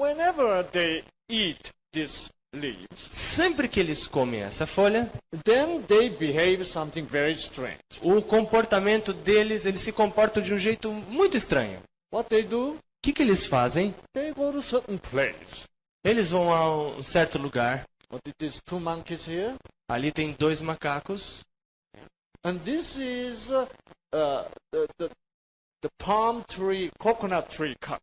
Whenever they eat these leaves, Sempre que eles comem essa folha, then they behave something very strange. o comportamento deles, eles se comportam de um jeito muito estranho. What they do? O que eles fazem? They go to certain place. Eles vão a um certo lugar. What it is? Two monkeys here, Ali tem 2 macacos. and this is the palm tree, coconut tree cut.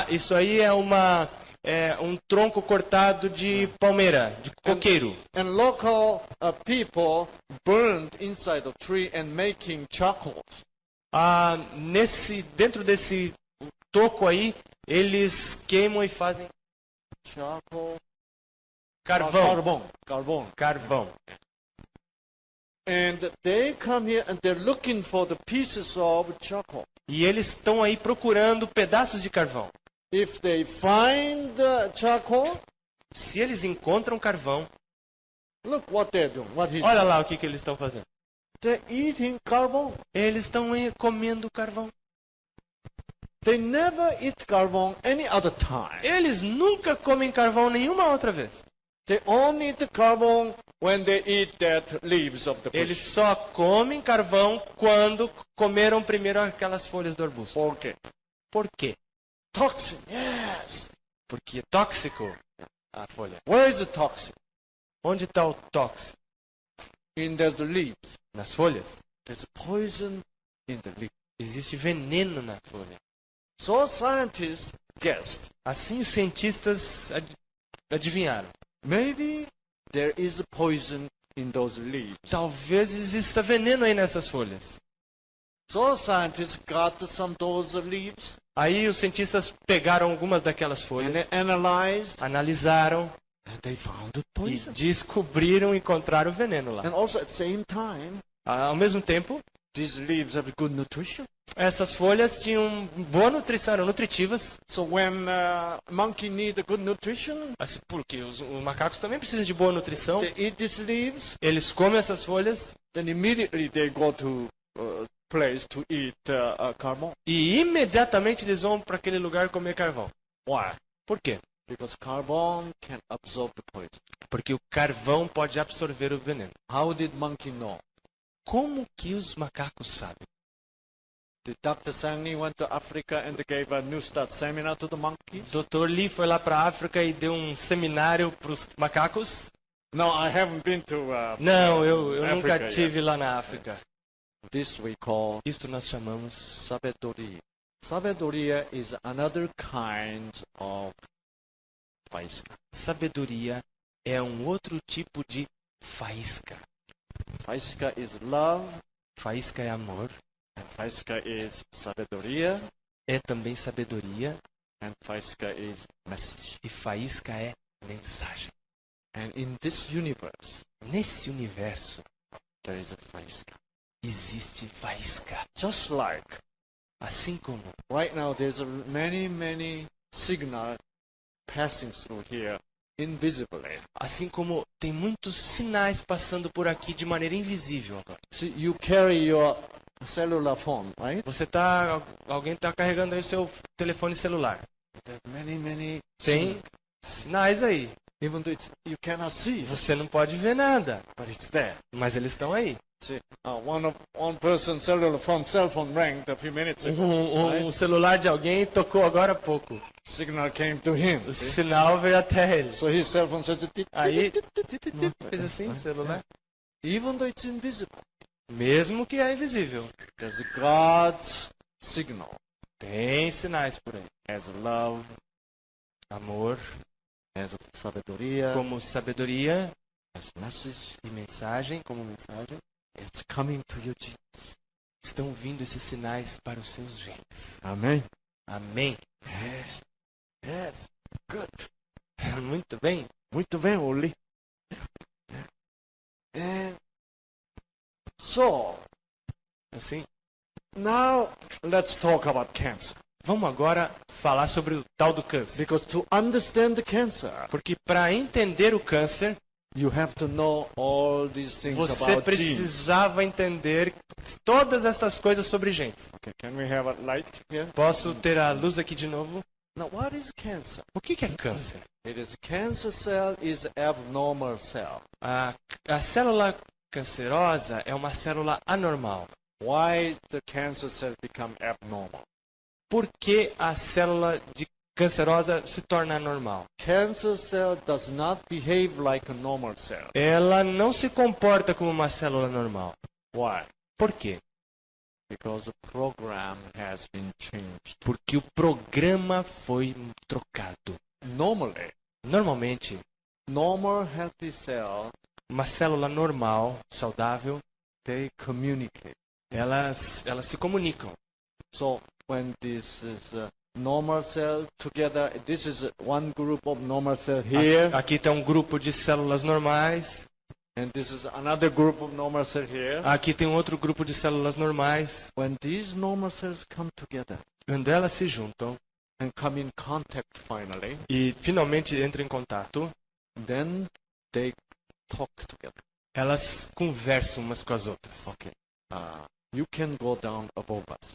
Isso aí é um tronco cortado de palmeira, de coqueiro. And local people burned inside the tree and making charcoal. Dentro desse toco aí, eles queimam e fazem Charcoal. carvão. And they come here and they're looking for the pieces of charcoal. E eles estão aí procurando pedaços de carvão. If they find the charcoal, Se eles encontram carvão, Look what they're doing. What he's Olha lá o que eles estão fazendo. They're eating carbon. Eles estão comendo carvão. They never eat carbon any other time. Eles nunca comem carvão nenhuma outra vez. They only eat carbon when they eat that leaves of the Eles bush. só comem carvão quando comeram primeiro aquelas folhas do arbusto. Por quê? Por quê? Toxin, yes. Porque é tóxico a folha. Where is the toxin? Onde está o tóxico? In the leaves. Nas folhas. There's poison in the leaf. Existe veneno na folha. So scientists guessed, Assim os cientistas adivinharam. maybe there is poison in those leaves. Talvez exista veneno aí nessas folhas. So scientists got some of those leaves Aí os cientistas pegaram algumas daquelas and folhas, they analyzed analisaram and they found the e poison. descobriram e encontraram o veneno lá. And also at the same time, Ao mesmo tempo, these leaves have good nutrition. essas folhas tinham boa nutrição, eram nutritivas. So when monkey need good nutrition, Assim, porque os macacos também precisam de boa nutrição. they eat these leaves, Eles comem essas folhas then immediately they go to place to eat carbon. e imediatamente eles vão para aquele lugar comer carvão. Why? Por quê? Because carbon can absorb the poison. Porque o carvão pode absorver o veneno. How did monkey know? Como que os macacos sabem? Did Dr. Sangni went to Africa and gave a New Start seminar to the monkeys? Dr. Lee foi lá para a África e deu um seminário para os macacos? No, I haven't been to. Não, eu África, nunca tive lá na África. This we call Isto nós chamamos. sabedoria. Sabedoria is another kind of faísca. Sabedoria é um outro tipo de faísca. Faísca is love, Faísca é amor, and faísca is sabedoria, é também sabedoria and faísca is message. e faísca é mensagem. And in this universe, Nesse universo there is a faísca. existe faísca. Just like Assim como right now, there's many signals passing through here invisibly. tem muitos sinais passando por aqui de maneira invisível agora. See, you carry your cellular phone, right? Alguém está carregando aí o seu telefone celular. There are many Tem signals. sinais aí. Even though you cannot see, Você não pode ver nada, but it's there. mas eles estão aí. See, one person's cell phone rang a few minutes ago. Um celular de alguém tocou agora há pouco. Signal came to him. O See? sinal veio até ele. So his cell phone says, Aí fez assim o celular. even though it's invisible, Mesmo que é invisível. there's God's signal Tem sinais por aí. as love, Amor, as sabedoria, como sabedoria as message. e mensagem, como mensagem. It's coming to your genes. Estão vindo esses sinais para os seus genes. Amen. Amém. Yes. Good. Muito bem. Muito bem, Oli. And so, Assim, now let's talk about cancer. vamos agora falar sobre o tal do câncer. Because to understand the cancer, Porque para entender o câncer, you have to know all these things você about genes. precisava entender todas essas coisas sobre genes. Okay, can we have a light here? Posso ter a luz aqui de novo? Now, what is cancer? O que é câncer? It is cancer cell is abnormal cell. A célula cancerosa é uma célula anormal. Why the cancer cell become abnormal? Por que a célula cancerosa se torna anormal? Cancer cell does not behave like a normal cell. Ela não se comporta como uma célula normal. Why? Por quê? Because the program has been changed. Porque o programa foi trocado. Normally, Normalmente, normal healthy cell, uma célula normal, saudável, they communicate. elas se comunicam. So when this is a normal cell together, this is one group of normal cell here, Aqui tem um grupo de células normais. and this is another group of normal cell here. Aqui tem um outro grupo de células normais. When these normal cells come together Quando elas se juntam and come in contact finally, e finalmente entram em contato, then they talk together. Elas conversam umas com as outras. Okay. You can go down above us.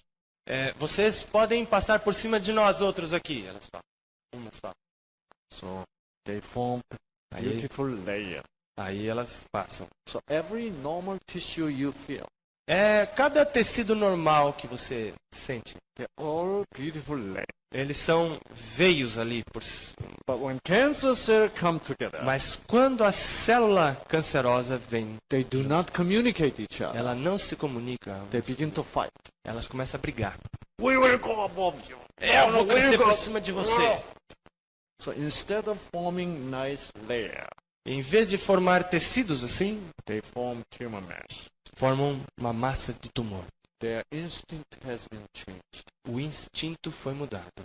Vocês podem passar por cima de nós outros aqui. Elas falam. Umas falam. So they form a beautiful layer. Aí elas passam. So every normal tissue you feel, Cada tecido normal que você sente, they're all beautiful layers. eles são veios ali. But when cancer cells come together, Mas quando a célula cancerosa vem, they do not communicate each other. ela não se comunica. They begin to fight. Elas começam a brigar. We will go above you. Eu vou crescer por cima de você. So instead of forming nice layer, Em vez de formar tecidos assim, they form tumor mass. formam uma massa de tumor. Their instinct has been changed. O instinto foi mudado.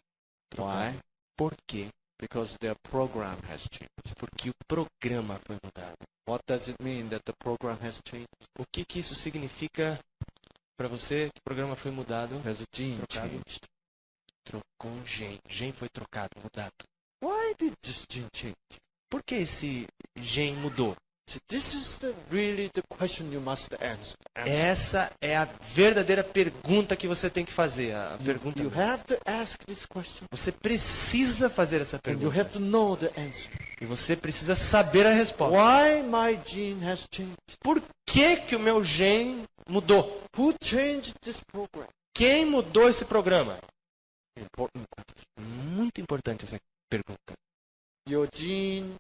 Why? Por quê? Because their program has changed. Porque o programa foi mudado. What does it mean that the program has changed? O que isso significa para você que o programa foi mudado? Has a gene Trocado. changed? Trocou um gene. Gene foi trocado, mudado. Why did this gene change? Por que esse gene mudou? So this is really the question you must answer. Essa é a verdadeira pergunta que você tem que fazer. A pergunta. You have to ask this question. Você precisa fazer essa And you pergunta. have to know the answer. E você precisa saber a resposta. Why my gene has changed? Por que o meu gene mudou? Who changed this program? Quem mudou esse programa? Important question. Muito importante essa pergunta. Your gene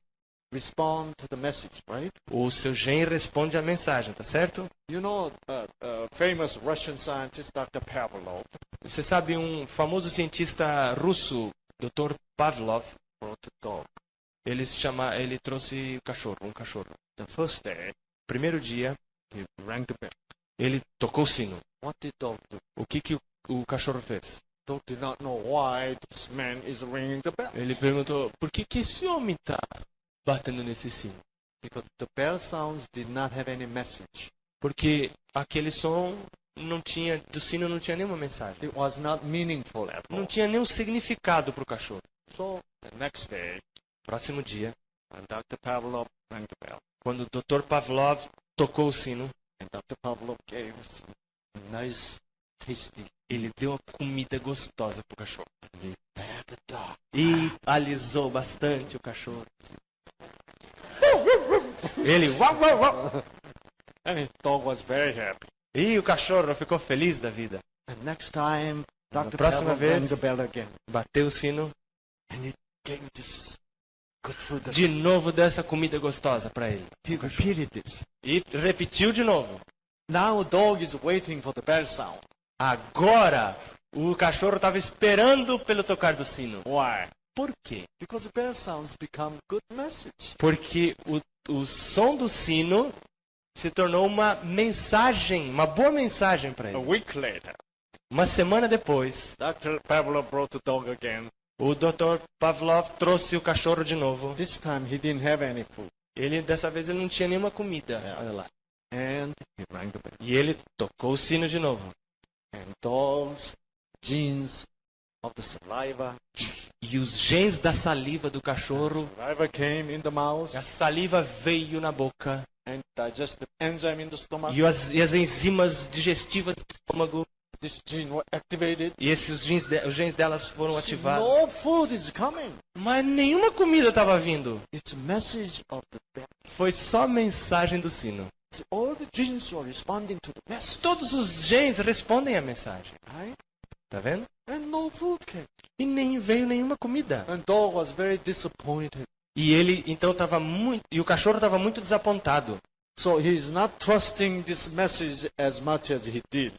respond to the message, right? O seu gene responde à mensagem, tá certo? You know, famous Russian scientist Dr. Pavlov Você sabe um famoso cientista russo, Dr. Pavlov, brought a dog. ele trouxe um cachorro. The first day, Primeiro dia, he rang the bell. ele tocou o sino. What did dog do? O que o cachorro fez? Dog did not know why this man is ringing the bell. Ele perguntou, por que esse homem está batendo nesse sino? Because the bell sounds did not have any message. Porque aquele som do sino não tinha nenhuma mensagem. It was not meaningful at all. Não tinha nenhum significado para o cachorro. So the next day, Próximo dia, when Dr. Pavlov rang the bell, quando o Dr. Pavlov tocou o sino, and Dr. Pavlov gave some nice, tasty, ele deu uma comida gostosa pro cachorro. and he pat the dog. E alisou bastante o cachorro. Ele, uau, uau, uau. And his dog was very happy. E o cachorro ficou feliz da vida. And next time, Na Dr. próxima Pavlov rang vez- the bell again. Bateu o sino, And he gave this good food. de novo deu essa comida gostosa para ele. He repeated this. E repetiu de novo. Now the dog is waiting for the bell sound. Agora, o cachorro estava esperando pelo tocar do sino. Why? Por quê? Because the bell sounds become good message. Porque o som do sino se tornou uma mensagem, uma boa mensagem para A ele. week later, Uma semana depois, Dr. Pavlov brought the dog again. o Dr. Pavlov trouxe o cachorro de novo. This time he didn't have any food. Dessa vez ele não tinha nenhuma comida. Olha lá. And he rang the bell. E ele tocou o sino de novo. And dogs, genes of the saliva. E os genes da saliva do cachorro, Saliva came in the mouth a saliva veio na boca. and digestive enzyme in the stomach. E as enzimas digestivas do estômago. This gene was activated. E esses os genes delas foram ativados. No food is coming. Mas nenhuma comida estava vindo. It's a message of the bell. Foi só mensagem do sino. See, all the genes are responding to the message. Todos os genes respondem à mensagem. Right? Tá vendo? And no food came. E nem veio nenhuma comida. And dog was very disappointed. E ele então estava muito. E o cachorro estava muito desapontado. So he's not trusting this message as much as he did.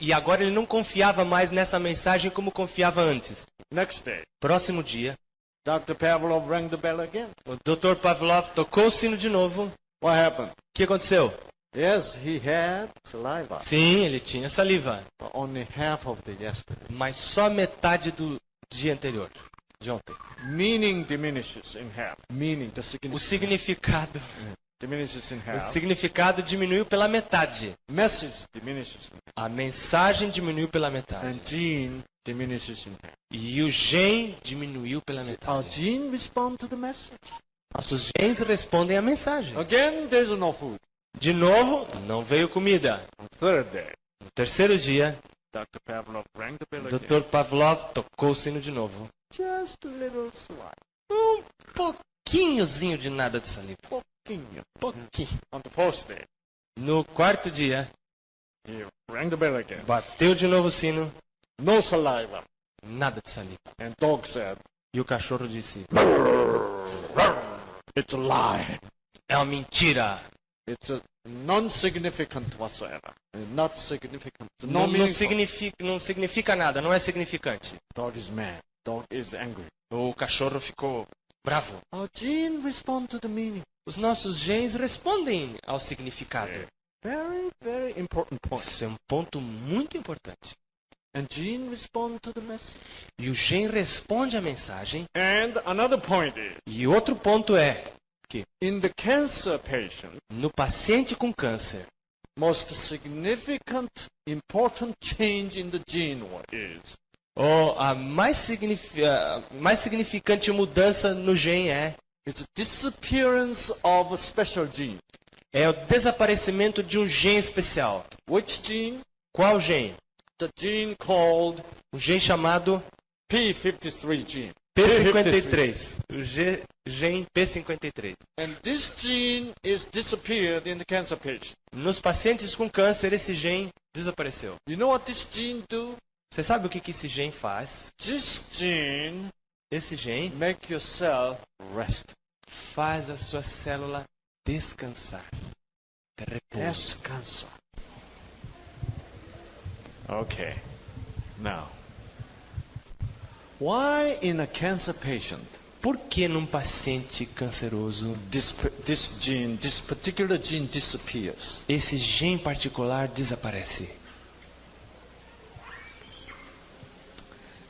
E agora ele não confiava mais nessa mensagem como confiava antes. Next day, Próximo dia, Dr. Pavlov rang the bell again. o Dr. Pavlov tocou o sino de novo. What happened? O que aconteceu? Yes, he had saliva, Sim, ele tinha saliva, but only half of the yesterday. mas só metade do dia anterior, de ontem. Meaning diminishes in half. Meaning, the O significado significado, diminishes in o half. significado diminuiu pela metade. Message diminishes in half. A mensagem diminuiu pela metade. And gene diminishes in half. E o gene diminuiu pela Our metade. gene respond to the message. Nossos genes respondem à mensagem. Again, there's no food. De novo, não veio comida. On third day, No terceiro dia, Dr. Pavlov rang the bell again. Dr. Pavlov tocou o sino de novo. Just a little slide. Pouquinhozinho de nada de saliva. Pouquinho. Pouquinho. On the fourth day, No quarto dia, he rang the bell again. bateu de novo o sino. No saliva. Nada de saliva. And dog said, E o cachorro disse: it's a lie. é uma mentira. It's a non-significant whatsoever. Not significant. No Não, meaningful. não significa nada, não é significante. Dog is mad. Dog is angry. O cachorro ficou bravo. Our gene respond to the meaning. Os nossos genes respondem ao significado. Very, very important point. Isso é um ponto muito importante. And gene respond to the message. E o gene responde à mensagem. And another point is, E outro ponto é que in the cancer patient, no paciente com câncer, most significant, important change in the gene is a mais significante mudança no gene it's the disappearance of a special gene. é o desaparecimento de um gene especial. Which gene? Qual gene? The gene called O gene chamado P53 gene. P53. O gene P53. And this gene is disappeared in the cancer patient. Nos pacientes com câncer, esse gene desapareceu. You know what this gene do? Você sabe o que esse gene faz? This gene Esse gene make your cell rest. faz a sua célula descansar. Ter repouso. Descansa. Okay. Now, why in a cancer patient Por que num paciente canceroso this particular gene disappears? esse gene particular desaparece?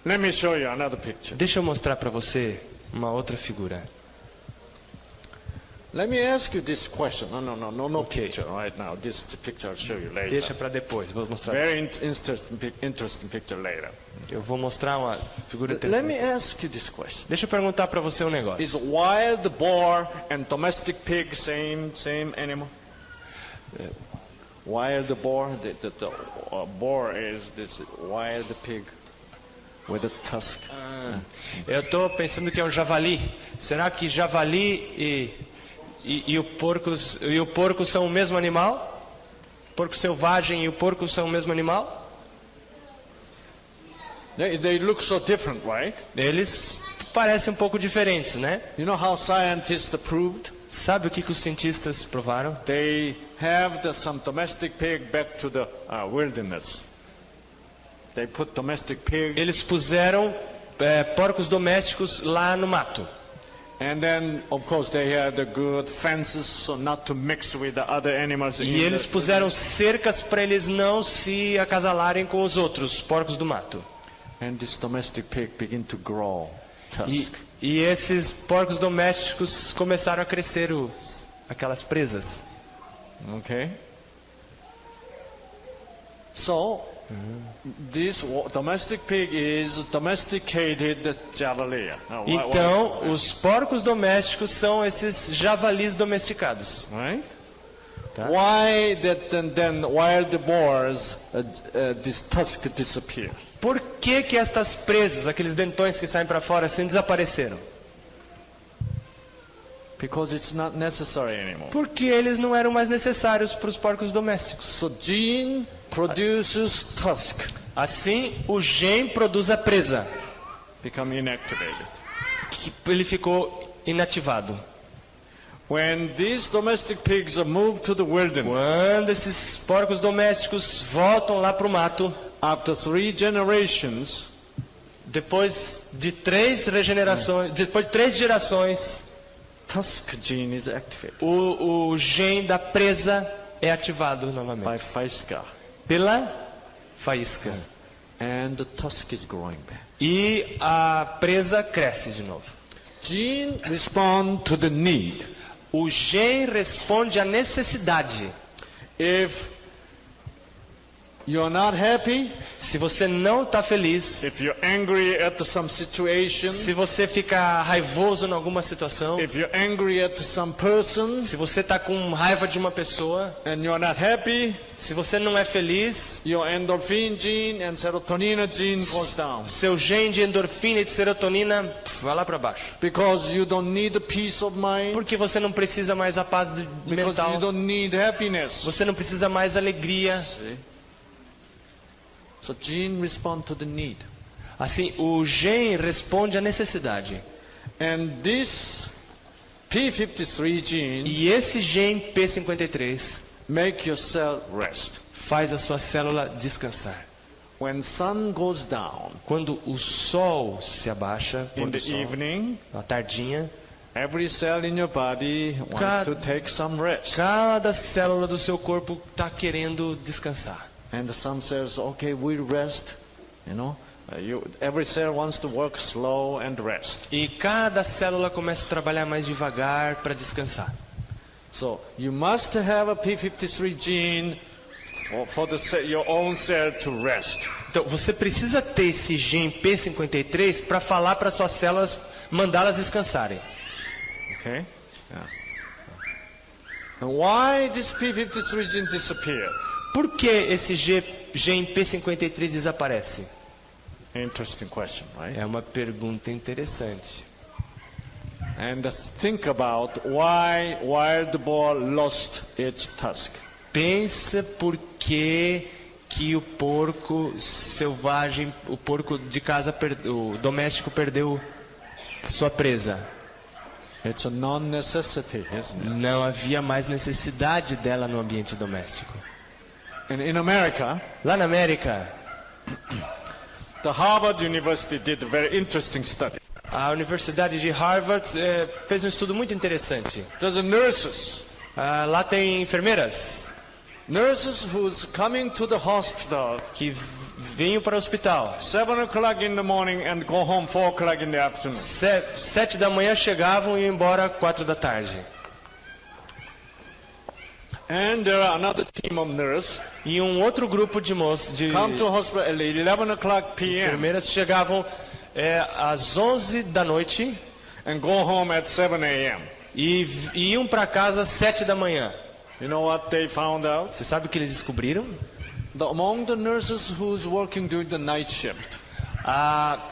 Let me show you another picture. Deixa eu mostrar para você uma outra figura. Let me ask you this question. No Okay. picture right now. This picture I'll show you later. Deixa para depois, vou mostrar. Very interesting picture later. Eu vou mostrar uma figura Let me interessante. ask you this question. Deixa eu perguntar para você um negócio. Is wild boar and domestic pig same animal? Wild boar, the boar is this wild pig with a tusk. Eu estou pensando que é um javali. Será que javali e o porco são o mesmo animal? Porco selvagem e o porco são o mesmo animal? They look so different, right? Eles parecem um pouco diferentes, né? You know how scientists proved? Sabe o que os cientistas provaram? They have some domestic pig back to the wilderness. They put domestic pig, Eles puseram porcos domésticos lá no mato. and then of course they had the good fences so not to mix with the other animals. E eles puseram cercas para eles não se acasalarem com os outros porcos do mato. And this domestic pig begin to grow tusk. E esses porcos domésticos começaram a crescer aquelas presas. Okay. So this domestic pig is domesticated javali. Now, Então, os porcos domésticos são esses javalis domesticados. right? Why that then wild boars this tusk disappear? Por que estas presas, aqueles dentões que saem para fora, assim desapareceram? Because it's not necessary anymore. Porque eles não eram mais necessários para os porcos domésticos. So gene produces tusk, Assim, o gene produz a presa, become inactivated. que ele ficou inativado. When these domestic pigs are moved to the wilderness, Quando esses porcos domésticos voltam lá para o mato, after 3 generations, depois de 3 gerações, tusk gene is activated o gene da presa é ativado by novamente Faiska, pela faísca. and the tusk is growing back. E a presa cresce de novo. Gene respond to the need. O gene responde à necessidade. If you're not happy, Se você não está feliz, if you're angry at some situation, se você fica raivoso em alguma situação, if you're angry at some person, se você está com raiva de uma pessoa, and you're not happy, se você não é feliz, your endorphin gene and serotonin gene goes down. seu gene de endorfina e de serotonina vai lá para baixo. Because you don't need the peace of mind, Porque você não precisa mais a paz because you mental. don't need happiness. Você não precisa mais alegria. So gene respond to the need. Assim, o gene responde à necessidade. And this P53 gene E esse gene P53 make your cell rest. faz a sua célula descansar. When sun goes down Quando o sol se abaixa, in pôr the do sol, evening, à tardinha, every cell in your body wants to take some rest. cada célula do seu corpo está querendo descansar. And the sun says, okay, we rest, you know. Every cell wants to work slow and rest. E cada célula começa a trabalhar mais devagar para descansar. So you must have a P53 gene for your own cell to rest. Então, você precisa ter esse gene P53 para falar para suas células, mandá-las descansarem. Okay? Yeah. And why this P53 gene disappeared? Por que esse gene P53 desaparece? Interesting question, right? É uma pergunta interessante. And think about why wild boar lost its tusk. Pensa por que o porco selvagem, o porco de casa, o doméstico perdeu sua presa. It's a non-necessity, isn't it? Não havia mais necessidade dela no ambiente doméstico. And in America, Lá na América, the Harvard University did a very interesting study. a Universidade de Harvard fez um estudo muito interessante. There's nurses. Lá tem enfermeiras Nurses who's coming to the hospital que vinham para o hospital. 7 o'clock in the morning and go home 4 o'clock in the afternoon. 7 da manhã chegavam e iam embora 4 da tarde. And there are another team of nurses E um outro grupo de come to hospital at 11 o'clock p.m. enfermeiras chegavam às 11 da noite and go home at 7 a.m. e iam para casa às 7 da manhã. You know what they found out? Você sabe o que eles descobriram? Among the nurses who's working during the night shift,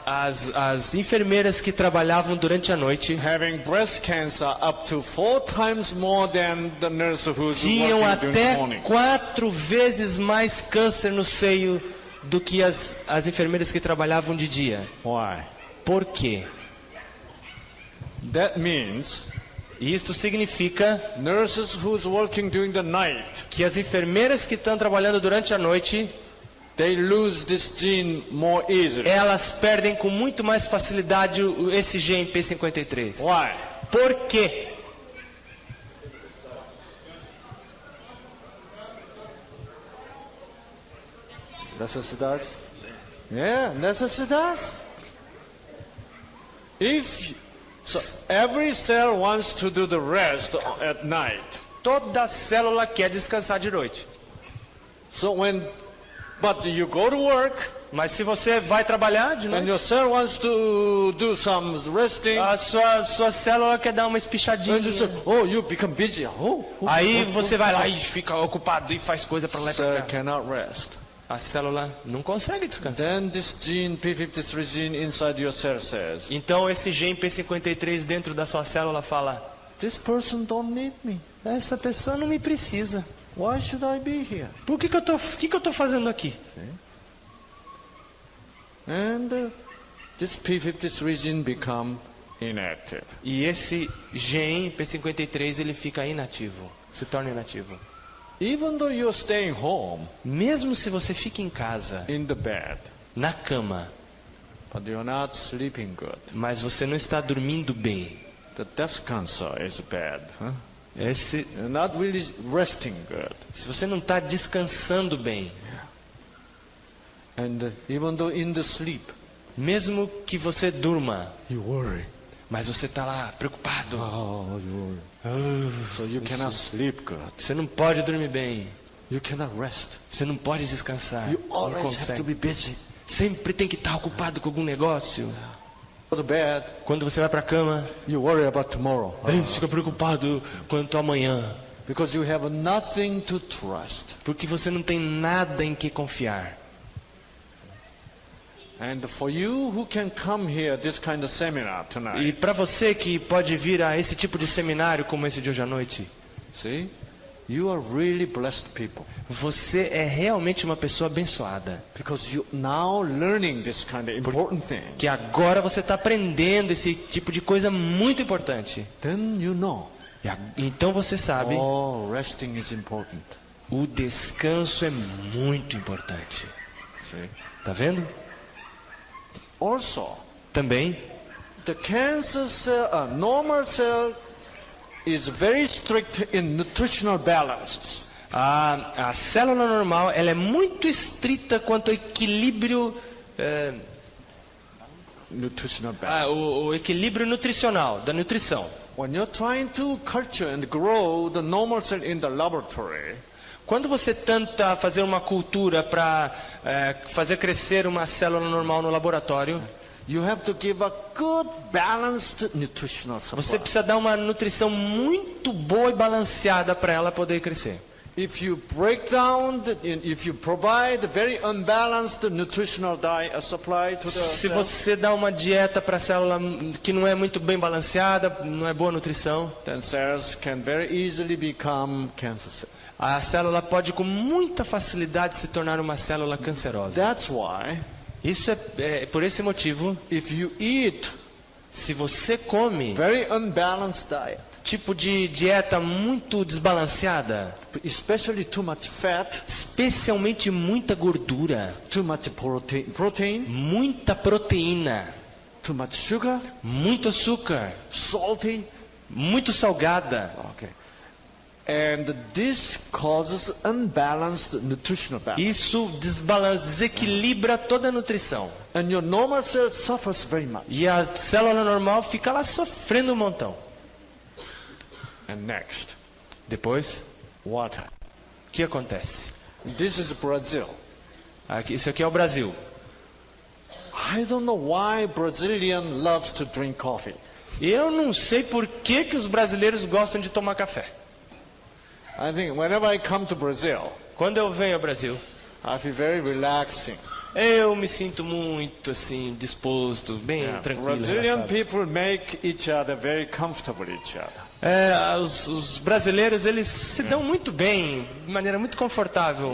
As enfermeiras que trabalhavam durante a noite having breast cancer up to 4 times more than the nurse who's tinham working during the até morning. 4 vezes mais câncer no seio do que as enfermeiras que trabalhavam de dia. Why? Por quê? That means Isto significa nurses who's working during the night, que as enfermeiras que estão trabalhando durante a noite, they lose this gene more easily. elas perdem com muito mais facilidade esse gene P53. Why? Por quê? Necessidade? Yeah, necessidade. So every cell wants to do the rest at night. Toda célula quer descansar de noite. But you go to work, Mas se você vai trabalhar de and noite, your cell wants to do some resting, a sua célula quer dar uma espichadinha. and you say, oh, you become busy. Aí você vai lá e fica ocupado e faz coisa para lá e Cell pra cá. cannot rest. A célula não consegue descansar. Then this gene, P53 gene inside your cell says, Então esse gene P53 dentro da sua célula fala: this person don't need me. essa pessoa não me precisa. Why should I be here? Por que eu tô fazendo aqui? And this P53 gene become inactive. E esse gene P53 ele fica inativo, se torna inativo. Even though you're staying home, Mesmo se você fica em casa, in the bed, na cama, but you're not sleeping good. mas você não está dormindo bem. The breast cancer is bad. Huh? You're not really resting good. Se você não está descansando bem, And even though in the sleep, mesmo que você durma, you worry. mas você está lá preocupado, Oh, you worry. So you cannot sleep good. você não pode dormir bem, You cannot rest. Você não pode descansar. You Não always have consegue. to be busy. Sempre tem que estar ocupado com algum negócio. Go to bed, Quando você vai para a cama, you worry about tomorrow. fica preocupado quanto amanhã. Because you have nothing to trust. Porque você não tem nada em que confiar. And for you who can come here, this kind of seminar E tonight, para você que pode vir a esse tipo de seminário como esse de hoje à noite, see, you are really blessed people. você é realmente uma pessoa abençoada. Because you now learning this kind of important thing. Que agora você está aprendendo esse tipo de coisa muito importante. Then you know, Então você sabe, oh, resting is important. o descanso é muito importante. See? Tá vendo? Also, Também, the cancer cell, normal cell is very strict in nutritional balances. a célula normal ela é muito estrita quanto ao equilíbrio, Nutritional balance. o equilíbrio nutricional, da nutrição. When you're trying to culture and grow the normal cell in the laboratory, Quando você tenta fazer uma cultura para fazer crescer uma célula normal no laboratório, you have to give a good balanced nutritional você supply. precisa dar uma nutrição muito boa e balanceada para ela poder crescer. If you break down, if you provide very unbalanced nutritional diet supply to the Se cell, você dá uma dieta para a célula que não é muito bem balanceada, não é boa nutrição, then cells can very easily become cancer cells. a célula pode com muita facilidade se tornar uma célula cancerosa. That's why Isso é por esse motivo, if you eat se você come very unbalanced diet, tipo de dieta muito desbalanceada, especially too much fat, especialmente muita gordura, too much protein, muita proteína, too much sugar, muito açúcar, salty, muito salgada. okay. And this causes unbalanced nutritional balance. Isso desequilibra toda a nutrição. And your normal cell suffers very much. E a célula normal fica lá sofrendo um montão. And next, Depois, water. o que acontece? This is Brazil. Isso aqui é o Brasil. I don't know why Brazilian loves to drink coffee. Eu não sei por que os brasileiros gostam de tomar café. I think whenever I come to Brazil, Quando eu venho ao Brasil, I feel very relaxing. eu me sinto muito assim, disposto, bem tranquilo. Brazilian relaxado. people make each other very comfortable each other. Os brasileiros, eles se dão muito bem, de maneira muito confortável.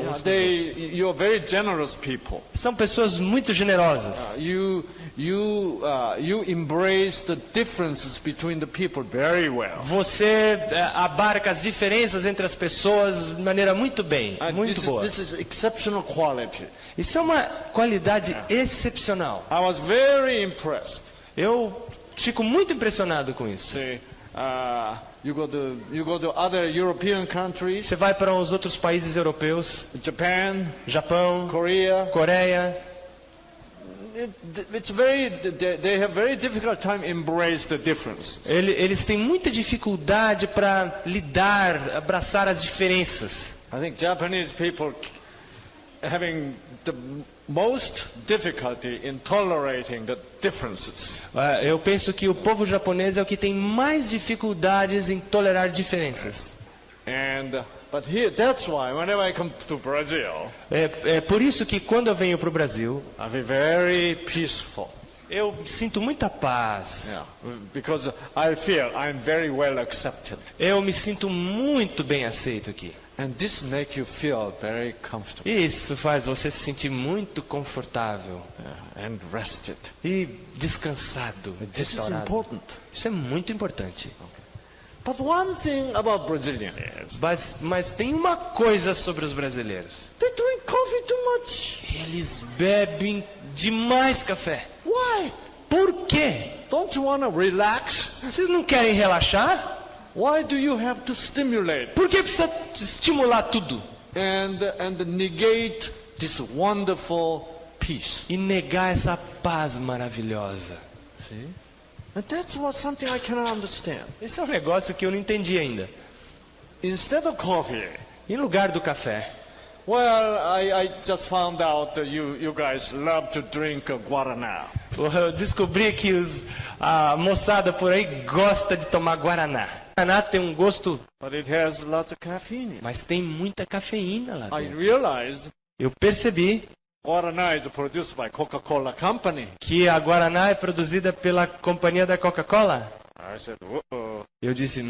You're very generous people. São pessoas muito generosas. You embrace the differences between the people very well. Você abarca as diferenças entre as pessoas de maneira muito bem, muito boa. This is exceptional quality. Isso é uma qualidade excepcional. I was very impressed. Eu fico muito impressionado com isso. See, you go to other European countries, Você vai para os outros países europeus, Japan, Japão, Korea. Coreia, They have very difficult time embrace the difference. eles têm muita dificuldade para abraçar as diferenças. I think Japanese people having the most difficulty in tolerating the differences. Eu penso que o povo japonês é o que tem mais dificuldades em tolerar diferenças. But here, that's why whenever I come to Brazil, É por isso que quando eu venho para o Brasil, I feel very peaceful. eu sinto muita paz. Yeah, because I feel I'm very well accepted. Eu me sinto muito bem aceito aqui. And this makes you feel very comfortable Isso faz você se sentir muito confortável and rested. e descansado, This is restaurado. important. Isso é muito importante. But one thing about Brazilians is Mas tem uma coisa sobre os brasileiros. they drink coffee too much. Eles bebem demais café. Why? Por quê? Don't you want to relax? Vocês não querem relaxar? Why do you have to stimulate Por que precisa estimular tudo and negate this wonderful peace? e negar essa paz maravilhosa? See? And that's something I cannot understand. Esse é um negócio que eu não entendi ainda. Instead of coffee, Em lugar do café, Well, I just found out that you guys love to drink Guaraná. Eu descobri que a moçada por aí gosta de tomar Guaraná. Guaraná tem um gosto, But it has lots of caffeine. mas tem muita cafeína lá I dentro. realized Eu percebi Guaraná is produced by Coca-Cola Company. que a Guaraná é produzida pela companhia da Coca-Cola. I said, uh-oh, Eu disse,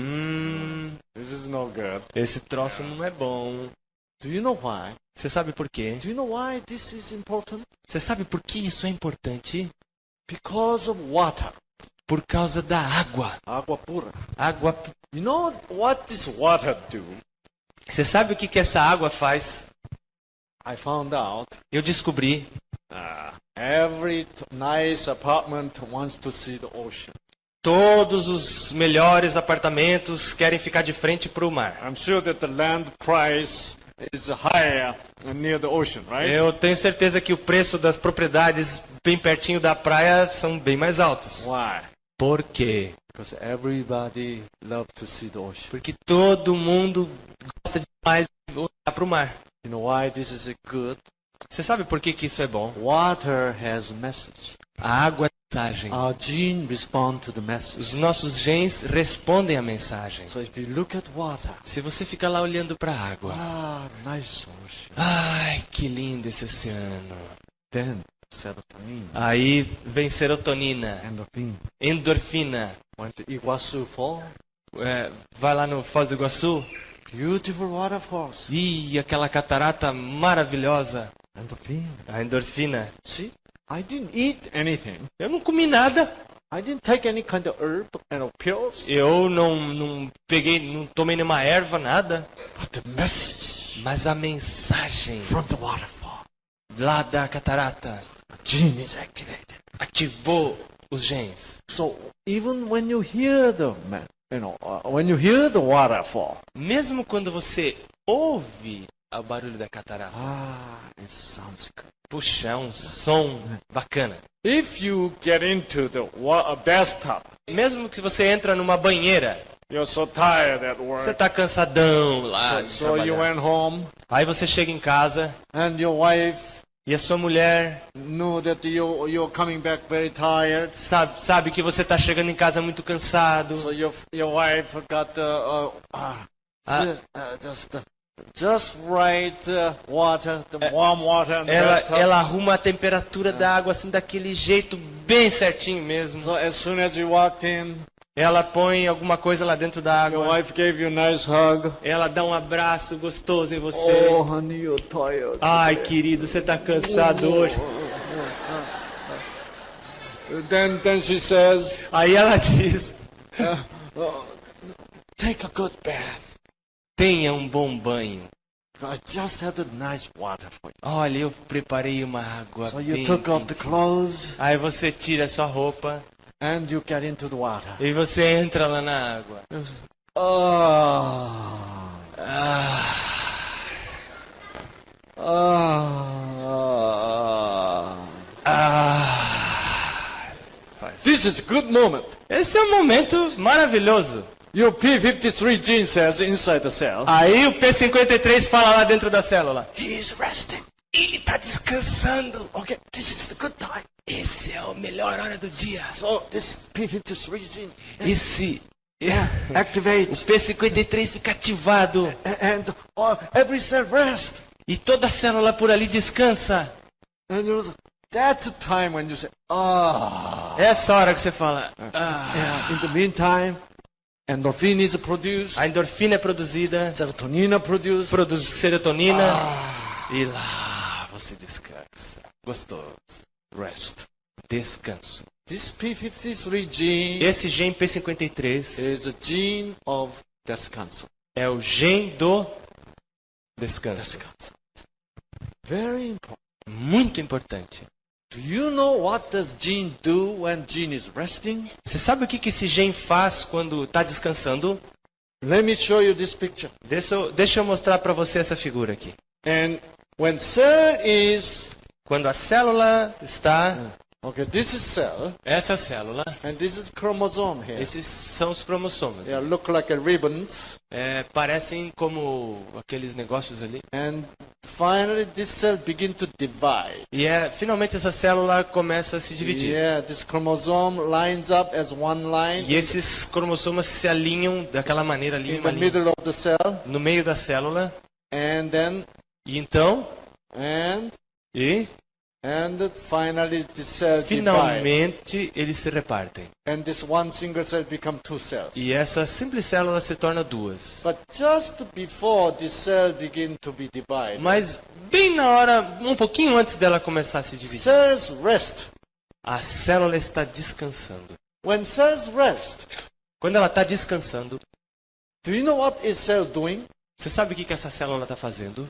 this is no good. esse troço não é bom. Do you know why? Você sabe por quê? Do you know why this is important? Você sabe por que isso é importante? Because of water. Por causa da água. Agua pura. Água. You know what this water do? Você sabe o que essa água faz? I found out Eu descobri. every nice apartment wants to see the ocean. Todos os melhores apartamentos querem ficar de frente para o mar. I'm sure that the land price is higher near the ocean, right? Eu tenho certeza que o preço das propriedades bem pertinho da praia são bem mais altos. Why? Por quê? Because everybody loves to see the ocean. Porque todo mundo gosta demais de olhar para o mar. You know why this is good? Você sabe por que isso é bom? Water has message. A água é mensagem. Our gene respond to the message. Os nossos genes respondem à mensagem. So if you look at water, Se você fica lá olhando para a água, nice ocean. ai, que lindo esse oceano. Then serotonin, Aí vem serotonina, endorphin. endorfina. Went to Iguazu Fall. Vai lá no Foz do Iguaçu. Beautiful waterfalls. Ih, aquela catarata maravilhosa. Endorphin. A endorfina. See, I didn't eat anything. Eu não comi nada. I didn't take any kind of herb and pills. Eu não tomei nenhuma erva, nada. But the message Mas a mensagem from the waterfall, lá da catarata the gene is activated. ativou os genes. So even when you hear when you hear the waterfall, Mesmo quando você ouve o barulho da catarata, it sounds good. puxa, é um som bacana. If you get into the bathtub, Mesmo que você entra numa banheira, you're so tired at work. você tá cansadão lá de So you trabalhar. went home, Aí você chega em casa and your wife e a sua mulher knew that you're coming back very tired. sabe que você tá chegando em casa muito cansado. So your wife got just right water, the warm water in the bathtub. Ela arruma a temperatura da água assim daquele jeito bem certinho mesmo. So as soon as you walked in, Ela põe alguma coisa lá dentro da your água. wife gave you a nice hug. Ela dá um abraço gostoso em você. Oh, honey, you're tired. Ai, querido, você tá cansado hoje. Then she says, Aí ela diz: take a good bath. tenha um bom banho. I just had a nice water for you. Olha, eu preparei uma água So you bem took off the quente. clothes Aí você tira a sua roupa and you get into the water. e você entra lá na água. This is a good moment. Esse é um momento maravilhoso. Your P53 gene says inside the cell, Aí o P53 fala lá dentro da célula: he is resting. ele tá descansando. Okay, this is the good time. Esse é a melhor hora do dia. So this P53 gene Esse o activates P53 fica ativado and every cell rests. e toda a célula por ali descansa. And that's the time when you say, Essa hora que você fala: Yeah. In the meantime, endorphin is produced, a endorfina é produzida, serotonina produced. produz serotonina e lá você descansa. Gostoso. Rest. Descanso. This P53 gene Esse gene P53 is a gene of descanso. é o gene do descanso. Descanso. Very important. Muito importante. Do you know what does gene do when gene is resting? Você sabe o que esse gene faz quando está descansando? Let me show you this picture. Deixa eu mostrar para você essa figura aqui. And when cell is, Quando a célula está... okay, this is cell, Essa célula, and this is chromosome here. esses são os cromossomas. They look like a ribbons, Parecem como aqueles negócios ali. and finally this cell begin to divide. E finalmente essa célula começa a se dividir. Yeah, this chromosome lines up as one line E esses cromossomas se alinham daquela maneira ali, in uma the linha, middle of the cell, no meio da célula. and then E então, and finally this cell divides, finalmente, eles se repartem. and this one single cell become two cells. E essa simples célula se torna duas. But just before this cell begin to be divided, Mas bem na hora, um pouquinho antes dela começar a se dividir, cells rest. a célula está descansando. When cells rest, Quando ela está descansando, do you know what is cell doing? você sabe o que essa célula está fazendo?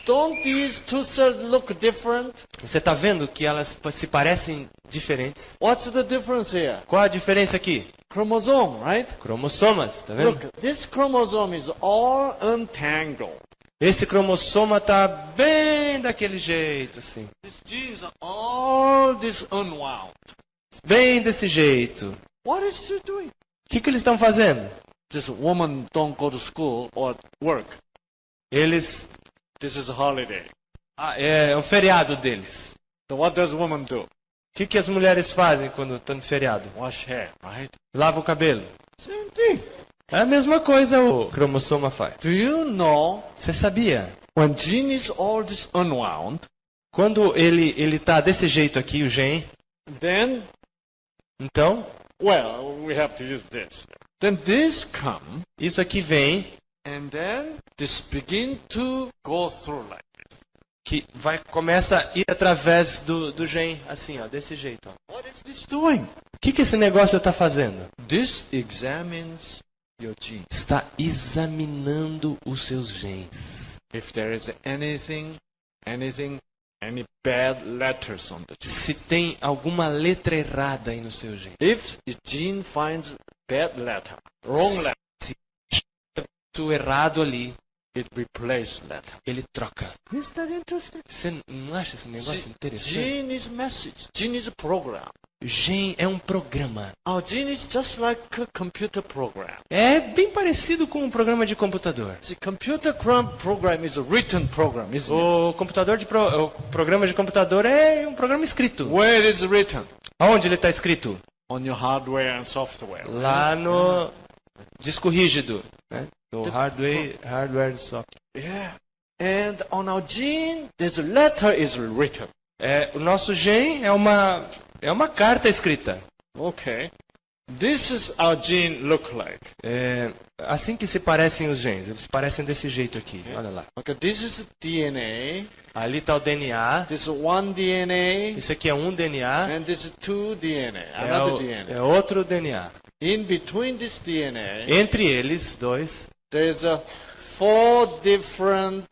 Don't these two cells look different? Você está vendo que elas se parecem diferentes? What's the difference here? Qual a diferença aqui? Chromosome, right? Cromossomas, tá vendo? Look, this chromosome is all untangled. Esse cromossoma tá bem daquele jeito, assim. These genes are all unwound. Bem desse jeito. What is she doing? O que eles estão fazendo? This woman don't go to school or work. Eles... This is a holiday. é um feriado deles. So what does woman do? O que as mulheres fazem quando estão de feriado? Wash hair, right? Lavam o cabelo. Same thing. É a mesma coisa o cromossoma faz. Do you know Você sabia? when gene is all unwound, Quando ele tá desse jeito aqui, o gene, then, então, well, we have to use this. Then this come, isso aqui vem, and then this begin to go through like this. que começa a ir através do gene, assim, ó, desse jeito. Ó. What is this doing? O que esse negócio está fazendo? This examines your gene. Está examinando os seus genes. If there is any bad letters on the gene. Se tem alguma letra errada aí no seu gene. If the gene finds bad letter, wrong letter, Se errado ali, it replaces letter. ele troca. Is that interesting? Você não acha esse negócio interessante? Gene is message. Gene is a program. Gene é um programa. Our gene is just like a computer program. É bem parecido com um programa de computador. The computer program is a written program, isn't it? O o programa de computador é um programa escrito. Where is it written? Aonde ele está escrito? On your hardware and software. Lá no disco rígido, né? No hardware e software. Yeah. And on our gene, there's a letter is written. O nosso gene é uma carta escrita. Okay. This is our gene look like. É assim que se parecem os genes. Eles parecem desse jeito aqui. Olha lá. Okay, this is DNA. Ali está o DNA. This is one DNA. Isso aqui é um DNA. And this is two DNA. Another DNA. É outro DNA. In between this DNA, Entre eles, dois, there's a 4 different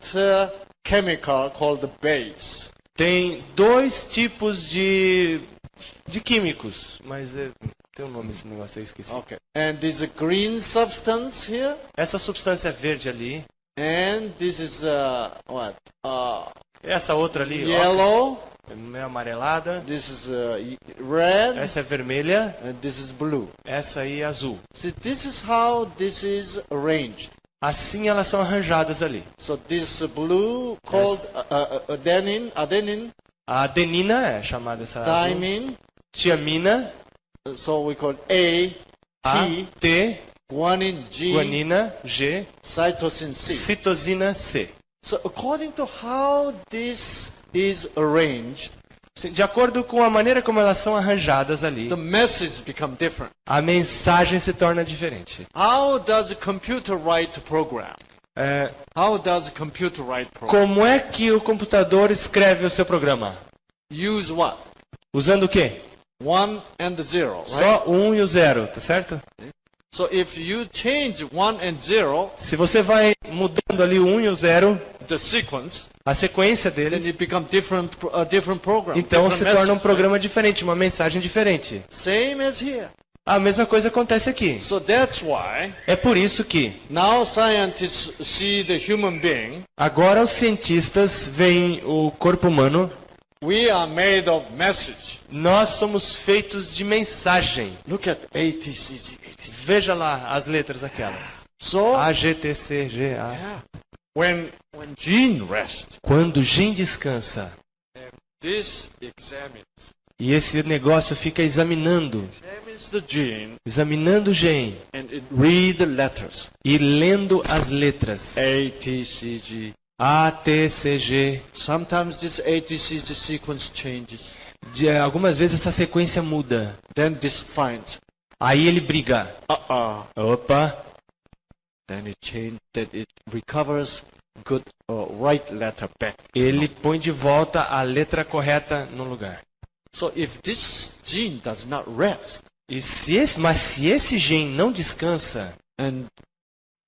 chemical called the base. tem dois tipos de químicos. Mas tem um nome esse negócio, eu esqueci. Okay. And there's a green substance here. Essa substância verde ali. And this is what? Essa outra ali, Yellow. ó, meio amarelada. This is red. Essa é vermelha. And this is blue. Essa aí é azul. See, this is how this is arranged. Assim elas são arranjadas ali. So this blue called adenine. A adenina é chamada essa azul. Thymine. Tiamina, So we call A, A, T, T, guanine, G, guanina, G, cytosine, C. citosina, C. So according to how this is arranged, De acordo com a maneira como elas são arranjadas ali, the message become different. a mensagem se torna diferente. How does a computer write a program? How does a computer write program? Como é que o computador escreve o seu programa? Use what? Usando o quê? 1 and 0, right? Só 1 e o 0, tá certo? So if you change 1 and 0, Se você vai mudando ali o 1 e o 0, the sequence, a sequência then deles, it becomes a different program. então different se torna um message, programa diferente, uma mensagem diferente. right? Same as here. A mesma coisa acontece aqui. So that's why É por isso que now scientists see the human being. agora os cientistas veem o corpo humano. We are made of message. Nós somos feitos de mensagem. Look at ATCG. Veja lá as letras aquelas. So A, G, T, C, G, A. yeah. When gene rests, Quando o Jin descansa, this examines e esse negócio fica examinando the gene o Gen and it read the letters. e lendo as letras. A, T, C, G. A, T, C, G. Sometimes this A, T, C, G sequence changes. Algumas vezes essa sequência muda. Then this finds. Aí ele briga. Opa. Then it recovers good right letter back. Ele põe de volta a letra correta no lugar. So if this gene does not rest, Mas se esse Gen não descansa, and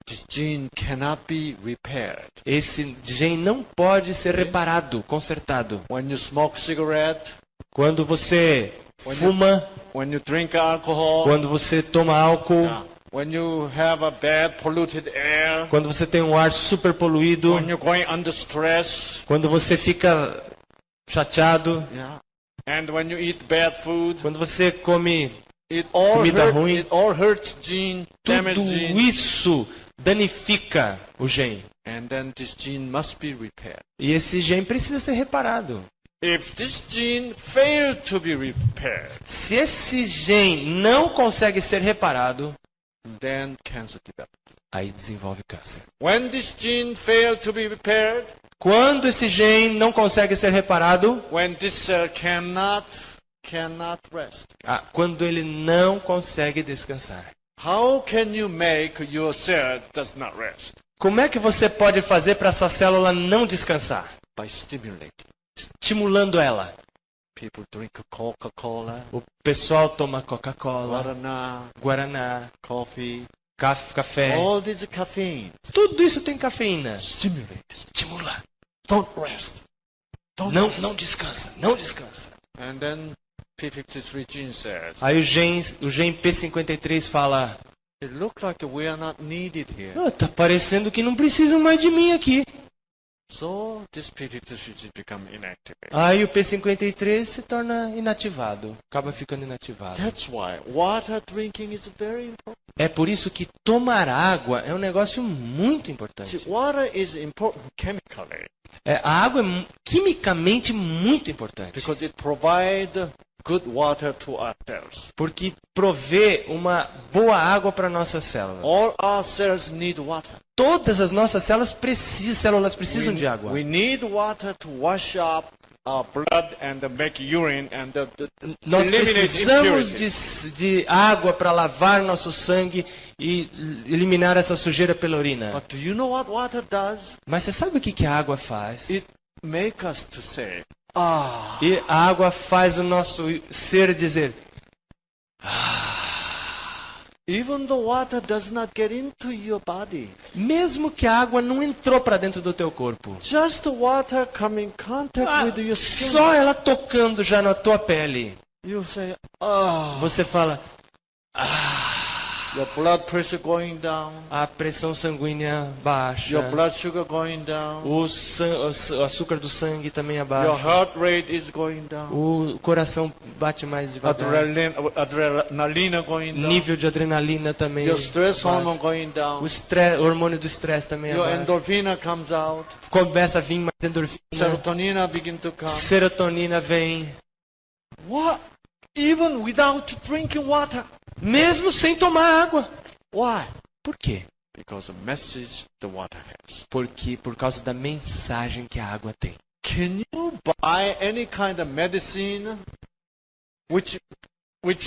this gene cannot be repaired. esse Gen não pode ser reparado, consertado. When you smoke cigarette, Quando você fuma, when you drink alcohol, quando você toma álcool, when you have a bad polluted air, quando você tem um ar super poluído, when you're going under stress, quando você fica chateado, and when you eat bad food, quando você come it all hurts gene, damage tudo gene, isso danifica o Gen. and then this gene must be repaired. E esse Gen precisa ser reparado. If this gene failed to be repaired, Se esse Gen não consegue ser reparado, then cancer develops. aí desenvolve câncer. When this gene failed to be repaired, Quando esse Gen não consegue ser reparado, when this cell cannot rest, quando ele não consegue descansar. how can you make your cell does not rest? Como é que você pode fazer para essa célula não descansar? By stimulating. Estimulando ela. People drink Coca-Cola, O pessoal toma Coca-Cola, Guaraná, Guaraná, coffee, café. all this caffeine. Tudo isso tem cafeína. Stimulate. Estimula. Don't rest. Don't Não, rest. não descansa, não descansa. And then P53 gene says, Aí o gen P53 fala, it looks like we are not needed here. tá parecendo que não precisam mais de mim aqui. So this P53 gene become inactive. Aí o P53 se torna inativado, acaba ficando inativado. That's why water drinking is very important. É por isso que tomar água é um negócio muito importante. See, water is important chemically A água é quimicamente muito importante. because it provides good water to our cells. Porque provê uma boa água para nossas células. All our cells need water. Todas as nossas células precisam de água. We need water to wash up our blood and make urine and Nós eliminate precisamos impurities. de água para lavar nosso sangue e eliminar essa sujeira pela urina. But do you know what water does? Mas você sabe o que a água faz? It makes us to say, E a água faz o nosso ser dizer, even the water does not get into your body. mesmo que a água não entrou para dentro do teu corpo. Just the water come in contact with your skin. Só ela tocando já na tua pele. You say, Você fala, your blood pressure going down, a pressão sanguínea baixa. your blood sugar going down, O açúcar do sangue também your abaixa. heart rate is going down, O coração bate mais devagar. adrenaline going down, Nível de adrenalina também. your stress baixa. hormone going down, O hormônio do estresse também your abaixa. endorphina comes out, Começa a vir mais endorfina. serotonin begin to come. Serotonina vem. What? Even without drinking water. Mesmo sem tomar água. Why? Por quê? Because the message the water has. Porque por causa da mensagem que a água tem. Can you buy any kind of medicine which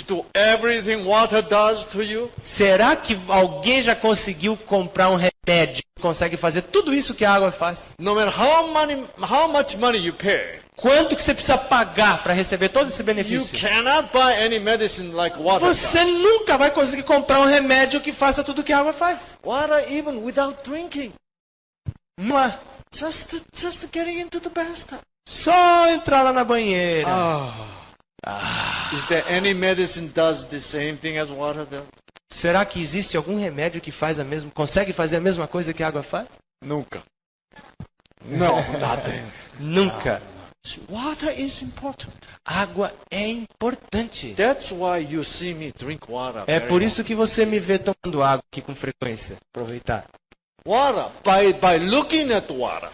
do everything water does to you? Será que alguém já conseguiu comprar um remédio que consegue fazer tudo isso que a água faz? No matter how much money you pay, Quanto que você precisa pagar para receber todo esse you benefício? cannot buy any medicine like water does. Você nunca vai conseguir comprar um remédio que faça tudo que a água faz. Water even without drinking. Vamos lá. Just getting into the bathtub. Só entrar lá na banheira. Is there any medicine does the same thing as water does? Será que existe algum remédio que consegue fazer a mesma coisa que a água faz? Nunca. No, nothing. Nunca. Water is important. Água é importante. That's why you see me drink water. É very por isso que você me vê tomando água aqui com frequência. Aproveitar. Water, by looking at water,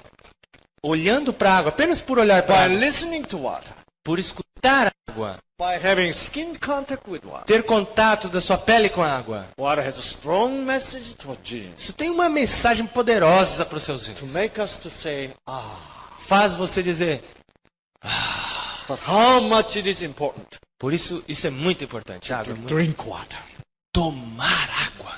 Olhando para a água, apenas por olhar para a by água, listening to water, por escutar a água, by having skin contact with water. ter contato da sua pele com a água. Water has a strong message to our genes Isso tem uma mensagem poderosa para os seus to rins. make us to say, Faz você dizer, but how much it is important por isso é muito importante. to Água, drink water. tomar água.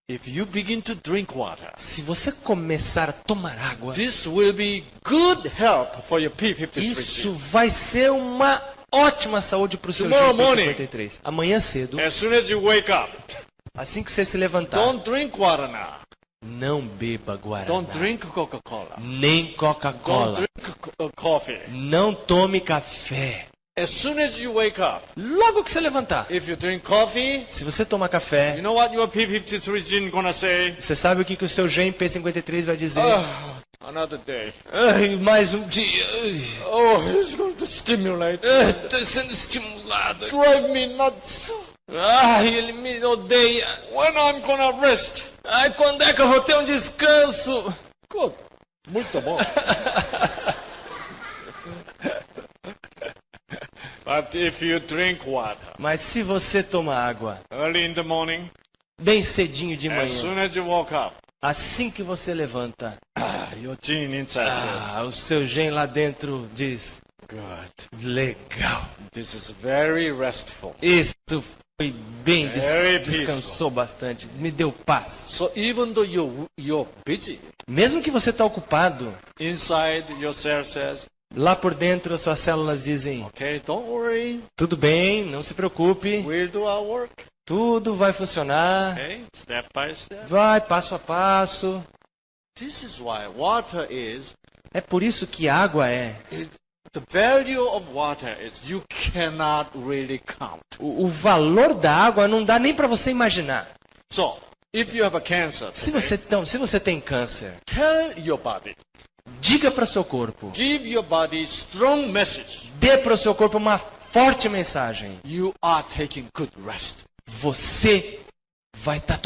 If you begin to drink water, Se você começar a tomar água, this will be good help for your P53 isso gene. vai ser uma ótima saúde para o seu Tomorrow morning. GP53. Amanhã cedo, As soon as you wake up, assim que você se levantar, don't drink water now. não beba guaraná, Don't drink Coca-Cola. nem Don't Coca-Cola, drink coffee. não tome café. As soon as you wake up, Logo que você levantar, if you drink coffee, se você tomar you café, know what your P53 gene gonna say? você sabe o que o seu gen P53 vai dizer? Another day. Ai, mais um dia. Oh, it's going to stimulate. Estou sendo estimulado. Drive me nuts. Ai, ele me odeia. When I'm gonna rest? Ai, quando é que eu vou ter um descanso? Good. Muito bom. But if you drink water Mas se você tomar água early in the morning, bem cedinho de as manhã, soon as you woke up, assim que você levanta, your gene inside says, o seu gen lá dentro diz, good. legal. This is very restful. Isso foi bem, Very descansou bastante, me deu paz. So even though you're busy, Mesmo que você está ocupado, inside your cell says, lá por dentro as suas células dizem, okay, don't worry, tudo bem, não se preocupe, we'll do our work. tudo vai funcionar, Okay, step by step. vai passo a passo. This is why water is, É por isso que água é. the value of water is you cannot really count. O valor da água não dá nem para você imaginar. So, if you have a cancer, Se você tem câncer, tell your body, diga para seu corpo, give your body strong message. dê para o seu corpo uma forte mensagem. You are taking good rest. Você vai estar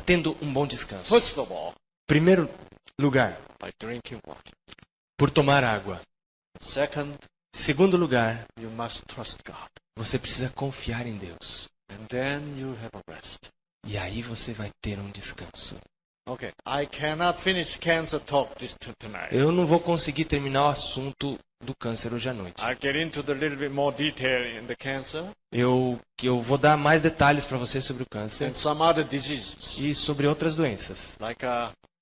tendo um bom descanso. First of all, Primeiro lugar, by drinking water. por tomar água. Second, Segundo lugar, you must trust God. você precisa confiar em Deus. And then you have a rest. E aí você vai ter um descanso. Okay, I cannot finish cancer talk tonight. Eu não vou conseguir terminar o assunto do câncer hoje à noite. I get into the little bit more detail in the cancer Eu vou dar mais detalhes para você sobre o câncer and some other diseases, e sobre outras doenças. like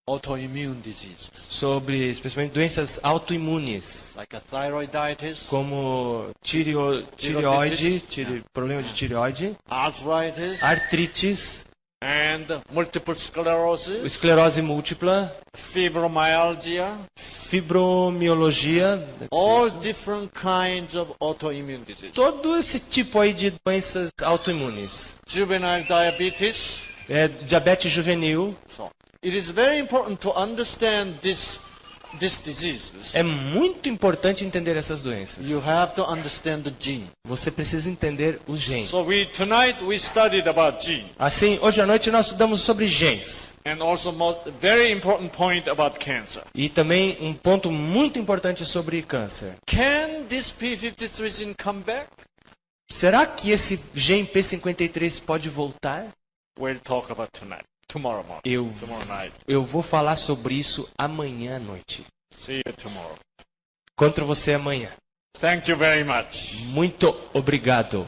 autoimmune diseases, Sobre, especialmente, doenças autoimunes, like thyroiditis, como problema de tireoide, arthritis, artrites, and multiple sclerosis, esclerose múltipla, fibromyalgia, fibromialgia, all different kinds of autoimmune diseases. todo esse tipo aí de doenças autoimunes. Juvenile diabetes. Diabetes juvenil. So, it is very important to understand these diseases. É muito importante entender essas doenças. You have to understand the gene. Você precisa entender os genes. So tonight we studied about gene. Assim, hoje à noite nós estudamos sobre genes. And also very important point about cancer. E também um ponto muito importante sobre câncer. Can this P53 gene come back? Será que esse gene P53 pode voltar? We'll talk about tomorrow morning. Tomorrow night. Eu vou falar sobre isso amanhã à noite. See you tomorrow. Encontro você amanhã. Thank you very much. Muito obrigado.